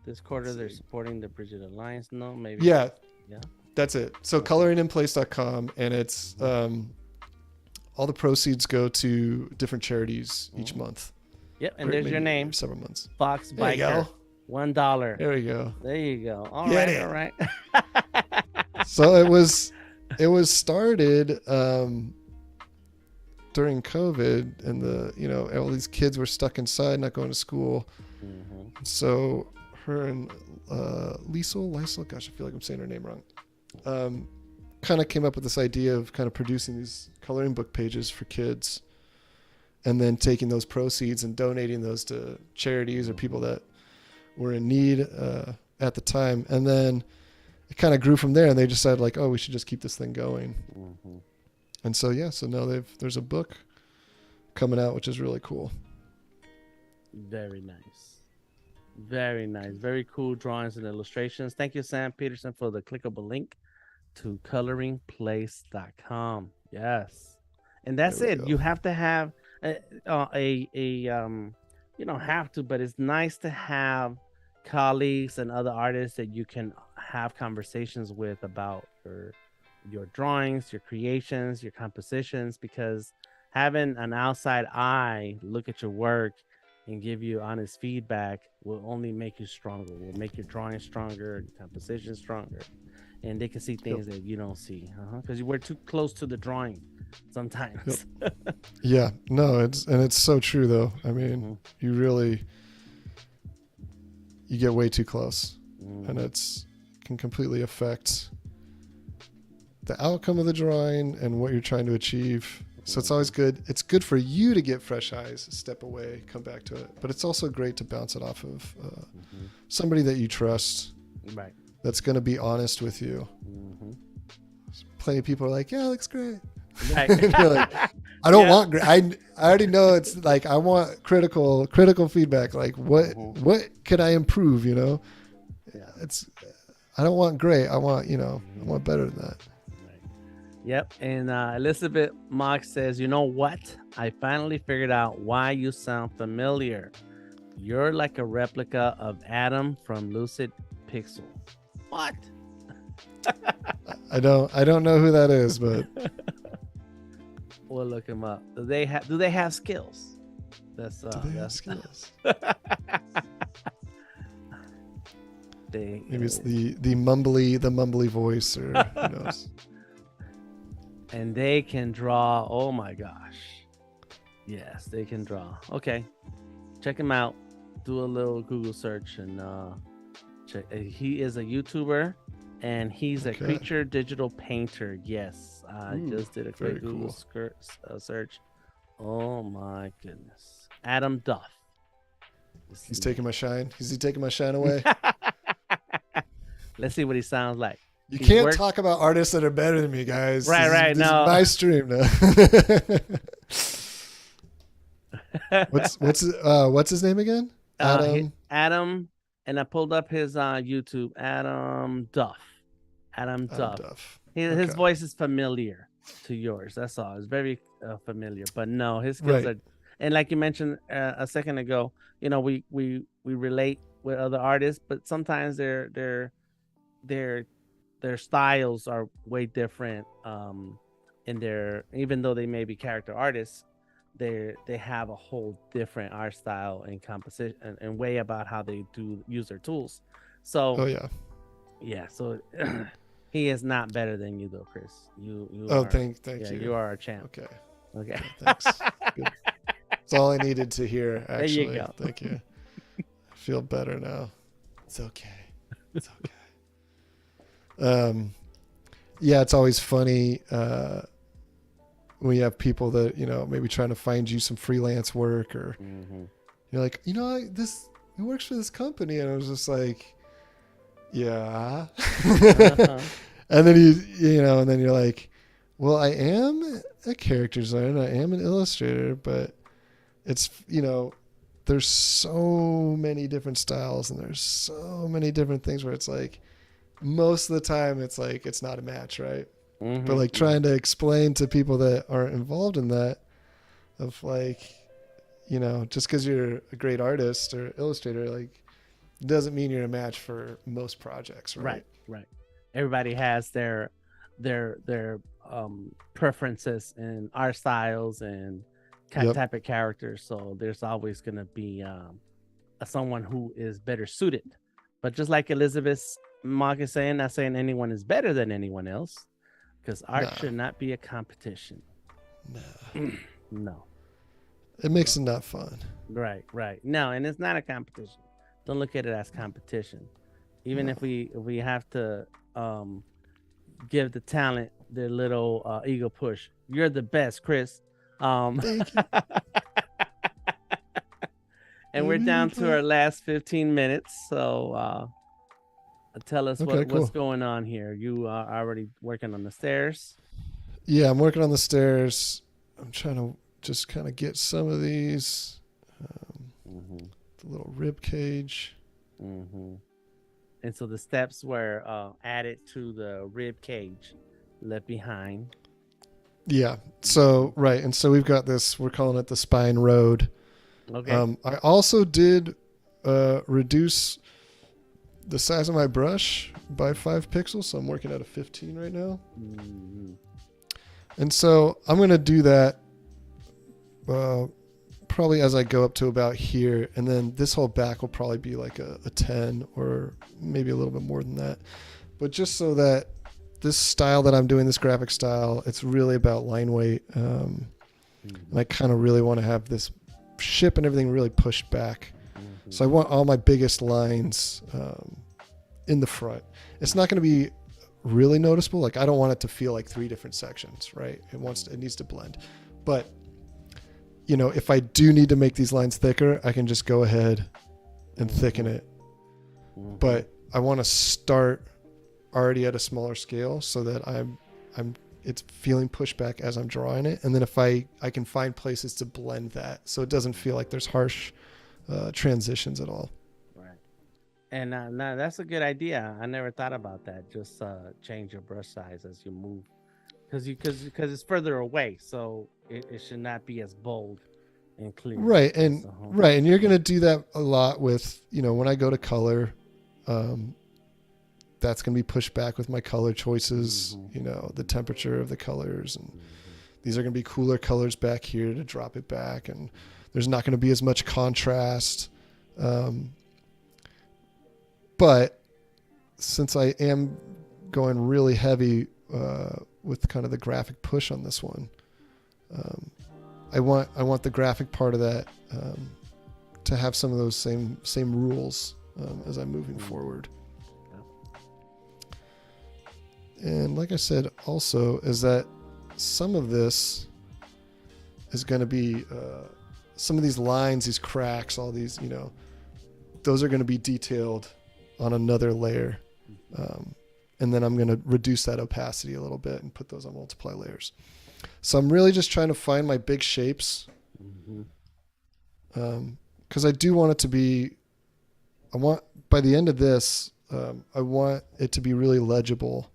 This quarter they're supporting the Bridget Alliance. No, maybe. Yeah, Yeah. that's it. So Okay. coloringinplace.com, and it's all the proceeds go to different charities each month. Yep, and Or there's your maybe name, several months. Fox There you Biker. go. $1. There we go. There you go. All Get right, it. all right. So it was started during COVID, and all these kids were stuck inside, not going to school. So her and Liesel, gosh, I feel like I'm saying her name wrong. Kind of came up with this idea of kind of producing these coloring book pages for kids, and then taking those proceeds and donating those to charities or people that were in need at the time. And then it kind of grew from there, and they decided like, oh, we should just keep this thing going. And so now there's a book coming out, which is really cool. Very nice. Very nice. Very cool drawings and illustrations. Thank you, Sam Peterson, for the clickable link to coloringplace.com. Yes. And that's it. Go. You have to have you don't have to, but it's nice to have colleagues and other artists that you can have conversations with about your drawings, your creations, your compositions, because having an outside eye look at your work and give you honest feedback will only make you stronger, will make your drawing stronger, your composition stronger, and they can see things that you don't see, because you were too close to the drawing sometimes. Yeah, no, it's so true though. I mean, you get way too close, and can completely affect the outcome of the drawing and what you're trying to achieve. So it's always good. It's good for you to get fresh eyes, step away, come back to it. But it's also great to bounce it off of somebody that you trust, Right. that's going to be honest with you. Plenty of people are like, yeah, it looks great. Right. You're like, I don't want great. I already know it's like, I want critical feedback. Like what could I improve? Yeah. I don't want great. I want, I want better than that. Yep. And Elizabeth Mock says, you know what? I finally figured out why you sound familiar. You're like a replica of Adam from Lucid Pixel. What? I don't know who that is, but We'll look him up. Do they have skills? Do they have skills? Maybe it's the mumbly voice, or who knows. And they can draw. Oh my gosh. Yes, they can draw. Okay. Check him out. Do a little Google search and check. He is a YouTuber, and he's a creature digital painter. Yes. I just did a quick Google search. Oh my goodness. Adam Duff. He's taking my shine. Is he taking my shine away? Let's see what he sounds like. You can't talk about artists that are better than me, guys. Right. This No. is my stream now. What's his name again? Adam, and I pulled up his YouTube. Adam Duff. His voice is familiar to yours. That's all. It's very familiar. But no, his skills are. And like you mentioned a second ago, we relate with other artists, but sometimes their styles are way different. Even though they may be character artists, they have a whole different art style and composition and way about how they use their tools. So so he is not better than you though, Chris. Thank you. You are our champ. Okay. Thanks. Good. That's all I needed to hear. Actually, there you go. Thank you. I feel better now. It's okay. It's always funny when you have people that maybe trying to find you some freelance work, or you're like, it works for this company, and I was just like, yeah. And then and then you're like, well, I am a character designer, I am an illustrator, but it's there's so many different styles, and there's so many different things where it's like most of the time it's like it's not a match, right? But like trying to explain to people that aren't involved in that, of like, just because you're a great artist or illustrator, like doesn't mean you're a match for most projects, right? Right. Everybody has their preferences and art styles and type of characters. So there's always going to be someone who is better suited. But just like Elizabeth Mock is saying, not saying anyone is better than anyone else, because art should not be a competition. No. It makes it not fun. Right. No, and it's not a competition. Don't look at it as competition. Even if we have to give the talent their little ego push. You're the best, Chris. Thank you. And we're down to our last 15 minutes. So tell us what's going on here. You are already working on the stairs? Yeah, I'm working on the stairs. I'm trying to just kind of get some of these. The little rib cage. And so the steps were added to the rib cage left behind. Yeah. So, right. And so we've got this, we're calling it the spine road. Okay. I also did reduce the size of my brush by 5 pixels. So I'm working at a 15 right now. And so I'm going to do that probably as I go up to about here. And then this whole back will probably be like a 10 or maybe a little bit more than that. But just so that this style that I'm doing, this graphic style, it's really about line weight. And I kind of really want to have this ship and everything really pushed back. So I want all my biggest lines in the front. It's not going to be really noticeable. Like I don't want it to feel like 3 different sections, right? It needs to blend. But you know, if I do need to make these lines thicker, I can just go ahead and thicken it. But I want to start already at a smaller scale so that it's feeling pushback as I'm drawing it. And then if I can find places to blend that so it doesn't feel like there's harsh transitions at all. Right. And now that's a good idea. I never thought about that. Just change your brush size as you move. Because it's further away, so it should not be as bold and clear. Right, and and you're gonna do that a lot with, you know, when I go to color, that's gonna be pushed back with my color choices. You know, the temperature of the colors, and these are gonna be cooler colors back here to drop it back, and there's not gonna be as much contrast. But since I am going really heavy with kind of the graphic push on this one, I want the graphic part of that to have some of those same rules as I'm moving forward. And like I said, also is that some of this is going to be some of these lines, these cracks, all these, you know, those are going to be detailed on another layer. And then I'm going to reduce that opacity a little bit and put those on multiply layers. So I'm really just trying to find my big shapes. Because I do want it to be, by the end of this, I want it to be really legible.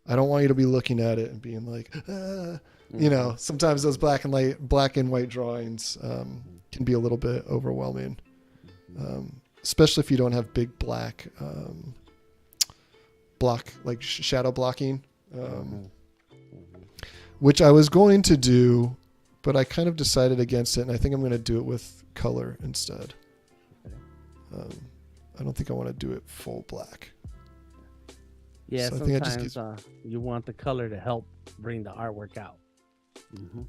I don't want you to be looking at it and being like, you know, sometimes those black and white drawings can be a little bit overwhelming. Especially if you don't have big black block, like shadow blocking, which I was going to do, but I kind of decided against it, and I think I'm going to do it with color instead. I don't think I want to do it full black. Yeah, so sometimes you want the color to help bring the artwork out.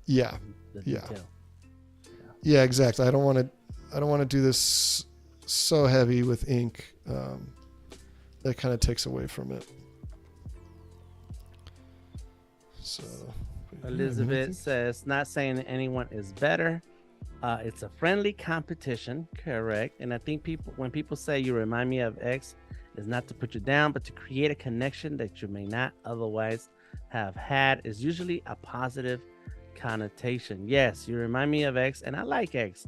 Yeah, yeah, exactly. I don't want to do this so heavy with ink. That kind of takes away from it. So Elizabeth says, not saying that anyone is better. It's a friendly competition, correct? And I think when people say you remind me of X, is not to put you down, but to create a connection that you may not otherwise have had, is usually a positive connotation. Yes, you remind me of X, and I like X.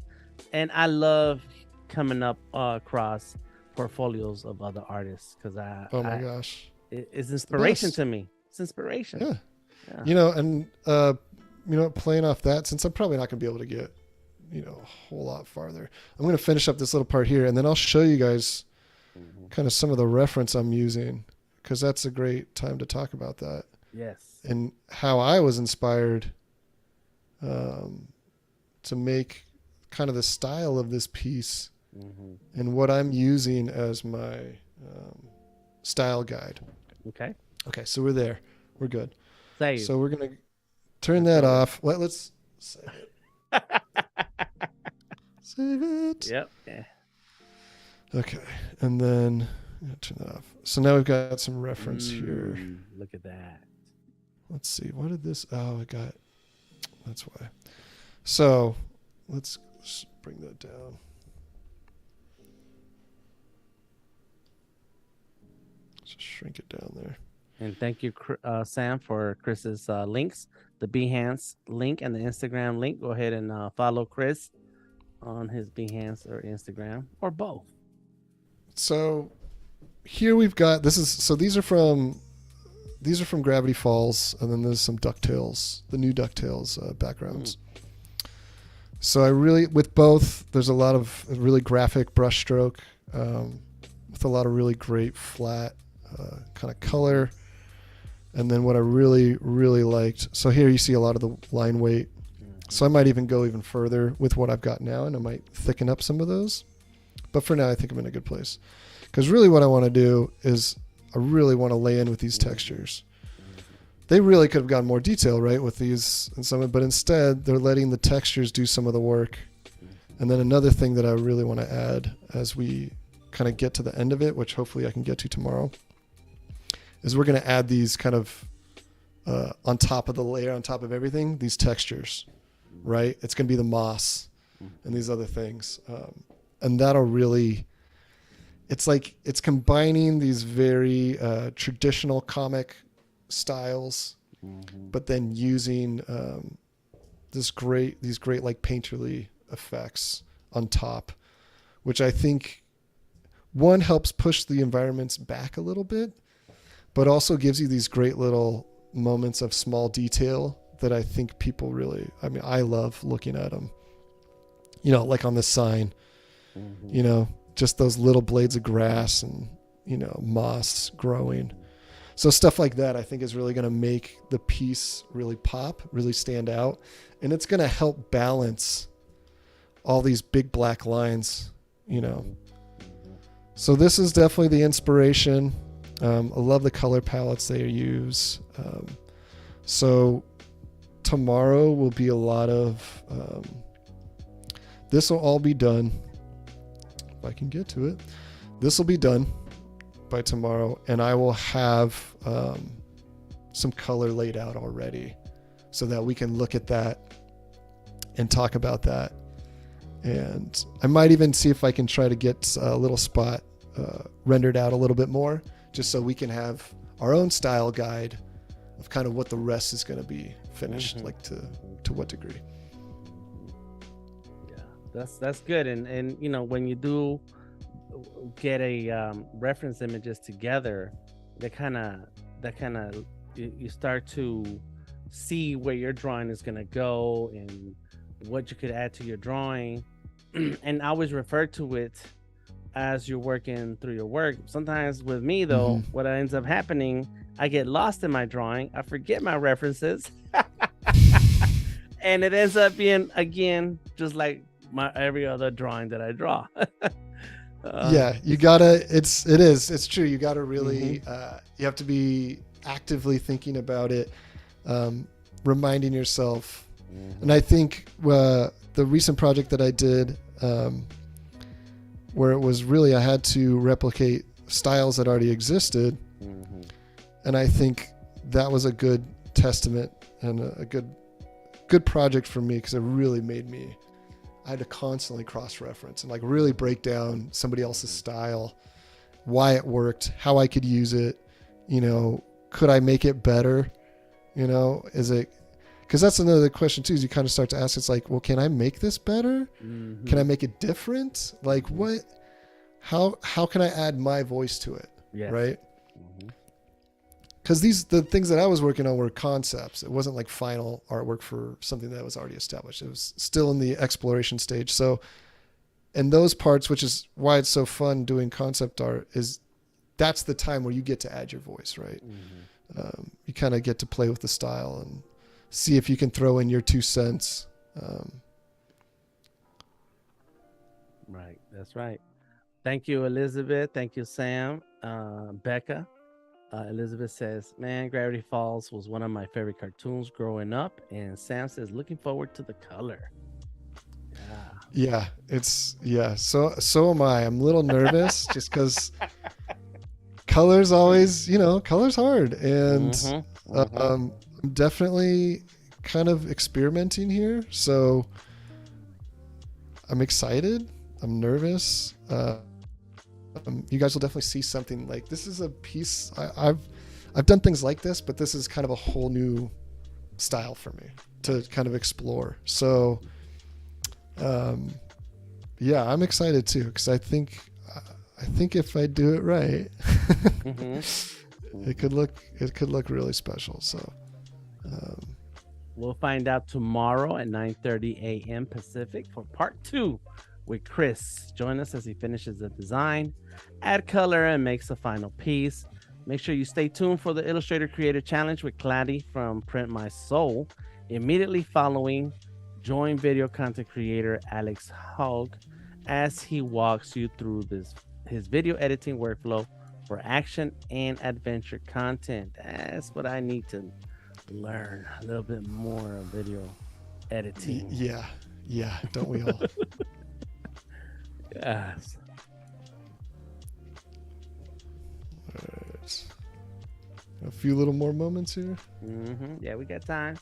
And I love coming up across portfolios of other artists because gosh, it's inspiration to me. It's inspiration. Yeah. You know, and you know, playing off that, since I'm probably not gonna be able to get, you know, a whole lot farther, I'm gonna finish up this little part here, and then I'll show you guys kind of some of the reference I'm using, because that's a great time to talk about that. Yes. And how I was inspired to make kind of the style of this piece and what I'm using as my style guide. Okay. Okay, so we're there. We're good. Save. So we're going to turn that off. Let's save it. Save it. Yep. Yeah. Okay, and then turn that off. So now we've got some reference here. Look at that. Let's see. What did this? Oh, I got. That's why. So let's bring that down. Just shrink it down there. And thank you, Sam, for Chris's links, the Behance link and the Instagram link. Go ahead and follow Chris on his Behance or Instagram or both. So here we've got these are from Gravity Falls, and then there's some DuckTales, the new DuckTales backgrounds. So I really, with both, there's a lot of really graphic brushstroke with a lot of really great flat kind of color. And then what I really, really liked, so here you see a lot of the line weight. So I might even go even further with what I've got now, and I might thicken up some of those. But for now, I think I'm in a good place. Because really what I want to do is I really want to lay in with these textures. They really could have gotten more detail, right, with these and some, but instead they're letting the textures do some of the work. And then another thing that I really want to add as we kind of get to the end of it, which hopefully I can get to tomorrow, is we're going to add these kind of on top of the layer, on top of everything, these textures, right? It's going to be the moss and these other things. And that'll really, it's combining these very traditional comic styles, but then using these great like painterly effects on top, which I think one helps push the environments back a little bit, but also gives you these great little moments of small detail that I think people really, I mean, I love looking at them, like on the sign, just those little blades of grass and, moss growing. So stuff like that, I think, is really going to make the piece really pop, really stand out. And it's going to help balance all these big black lines, So this is definitely the inspiration. I love the color palettes they use. So tomorrow will be a lot of, this will all be done. If I can get to it, this will be done by tomorrow, and I will have some color laid out already so that we can look at that and talk about that. And I might even see if I can try to get a little spot rendered out a little bit more, just so we can have our own style guide of kind of what the rest is going to be finished, like to what degree. Yeah, that's good. And when you do get a reference images together, that kind of you start to see where your drawing is going to go and what you could add to your drawing. And I always refer to it as you're working through your work. Sometimes with me though, what ends up happening, I get lost in my drawing, I forget my references, and it ends up being, again, just like my every other drawing that I draw. Yeah, you gotta, it's true, you gotta really you have to be actively thinking about it, reminding yourself. And I think the recent project that I did, where it was really, I had to replicate styles that already existed, and I think that was a good testament and a good project for me, because it really made me, I had to constantly cross-reference and like really break down somebody else's style, why it worked, how I could use it, could I make it better, is it, because that's another question too, is you kind of start to ask, it's like, well, can I make this better? Can I make it different? Like how can I add my voice to it? Yes. Right? Because the things that I was working on were concepts. It wasn't like final artwork for something that was already established. It was still in the exploration stage. So and those parts, which is why it's so fun doing concept art, is that's the time where you get to add your voice, right? You kind of get to play with the style and see if you can throw in your 2 cents. Right. That's right. Thank you, Elizabeth. Thank you, Sam. Becca. Elizabeth says, man, Gravity Falls was one of my favorite cartoons growing up. And Sam says, looking forward to the color. Yeah, so am I. I'm a little nervous just because color's always, color's hard. And I'm definitely kind of experimenting here. So I'm excited. I'm nervous. You guys will definitely see something like this. Is a piece I've done things like this, but this is kind of a whole new style for me to kind of explore. So yeah, I'm excited too, because I think if I do it right, it could look really special. So we'll find out tomorrow at 9:30 a.m. Pacific for part 2 with Chris. Join us as he finishes the design, add color, and makes the final piece. Make sure you stay tuned for the Illustrator Creative Challenge with Claddy from Print My Soul. Immediately following, join video content creator Alex Hogg as he walks you through his video editing workflow for action and adventure content. That's what I need to learn a little bit more of video editing. Yeah, don't we all? Yes. All right. A few little more moments here. Yeah, we got time.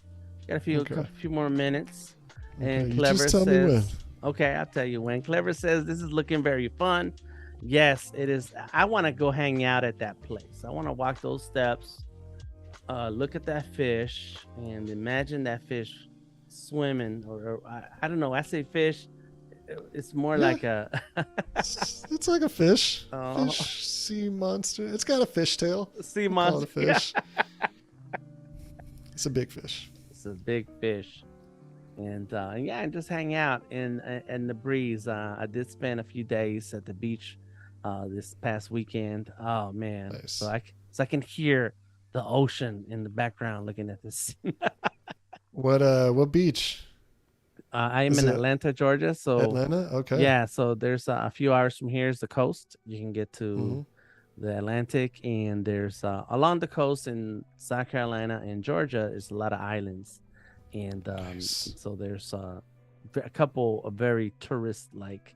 Got a few more minutes. And okay, Clever just tell me when. Okay, I'll tell you when. Clever says this is looking very fun. Yes, it is. I want to go hang out at that place. I want to walk those steps, look at that fish, and imagine that fish swimming. Or I don't know. I say fish. It's more like a. It's like a fish. Fish, sea monster. It's got a fish tail. Sea monster. Call it a fish. It's a big fish. It's a big fish. And and just hang out in the breeze. I did spend a few days at the beach this past weekend. Oh man, nice. so I can hear the ocean in the background looking at this. What beach? I am in Atlanta, Georgia. So Atlanta, okay. Yeah, so there's a few hours from here is the coast. You can get to the Atlantic, and there's along the coast in South Carolina and Georgia is a lot of islands. And nice. So there's a couple of very tourist-like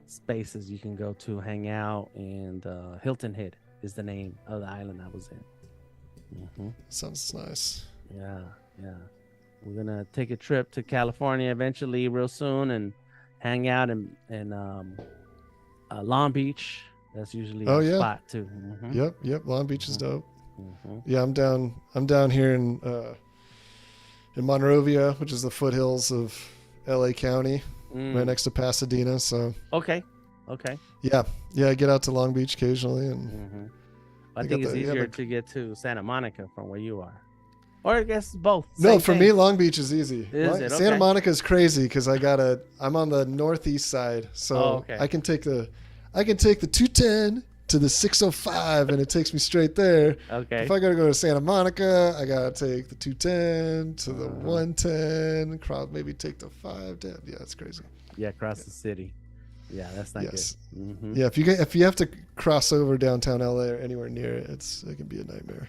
spaces you can go to hang out. And Hilton Head is the name of the island I was in. Sounds nice. Yeah. We're gonna take a trip to California eventually, real soon, and hang out in Long Beach. That's usually a spot too. Yep. Long Beach is dope. Yeah, I'm down here in Monrovia, which is the foothills of LA County, right next to Pasadena. So okay. Yeah, I get out to Long Beach occasionally, and I think it's easier to get to Santa Monica from where you are, or I guess both. No, for me, Long Beach is easy. Is it? Okay. Santa Monica is crazy because I'm on the northeast side, so I can take the 210 to the 605, and it takes me straight there. Okay. If I gotta go to Santa Monica, I gotta take the 210 to the 110, maybe take the 510. Yeah, it's crazy. Yeah, across the city. Yeah, that's not good. Yeah, if you have to cross over downtown LA or anywhere near it, it can be a nightmare.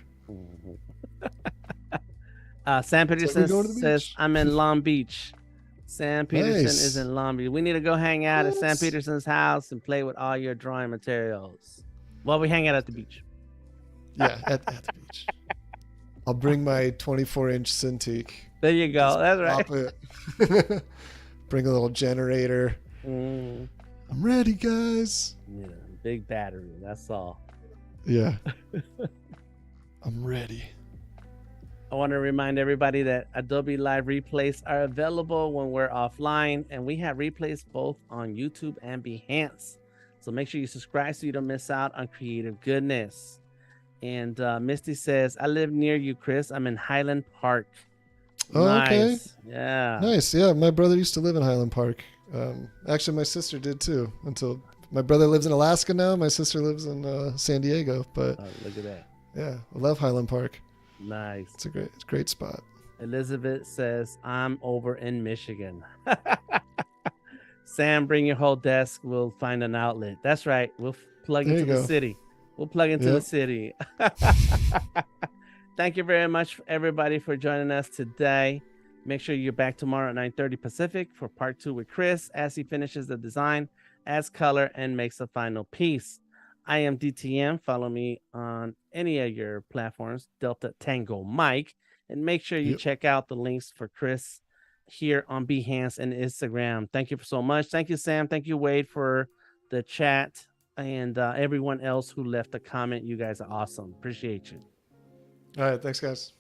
Sam Peterson says I'm in Long Beach. Sam Peterson is in Long Beach. We need to go hang out at Sam Peterson's house and play with all your drawing materials. Well, we hang out at the beach. Yeah, at the beach. I'll bring my 24-inch Cintiq. There you go. That's right. Bring a little generator. I'm ready, guys. Yeah, big battery. That's all. Yeah. I'm ready. I want to remind everybody that Adobe Live replays are available when we're offline, and we have replays both on YouTube and Behance. So make sure you subscribe so you don't miss out on creative goodness. And Misty says, I live near you, Chris. I'm in Highland Park. Oh, nice. Okay. Yeah. Nice. Yeah, my brother used to live in Highland Park. Actually, my sister did too. Until my brother lives in Alaska now. My sister lives in San Diego. But look at that. Yeah, I love Highland Park. Nice. It's a great spot. Elizabeth says, I'm over in Michigan. Sam, bring your whole desk. We'll find an outlet. That's right. We'll plug into the city. We'll plug into the city. Thank you very much, everybody, for joining us today. Make sure you're back tomorrow at 9:30 Pacific for part 2 with Chris as he finishes the design, adds color, and makes a final piece. I am DTM. Follow me on any of your platforms, Delta Tango Mike. And make sure you check out the links for Chris here on Behance and Instagram. Thank you so much. Thank you, Sam. Thank you, Wade, for the chat. And everyone else who left a comment. You guys are awesome. Appreciate you. All right. Thanks, guys.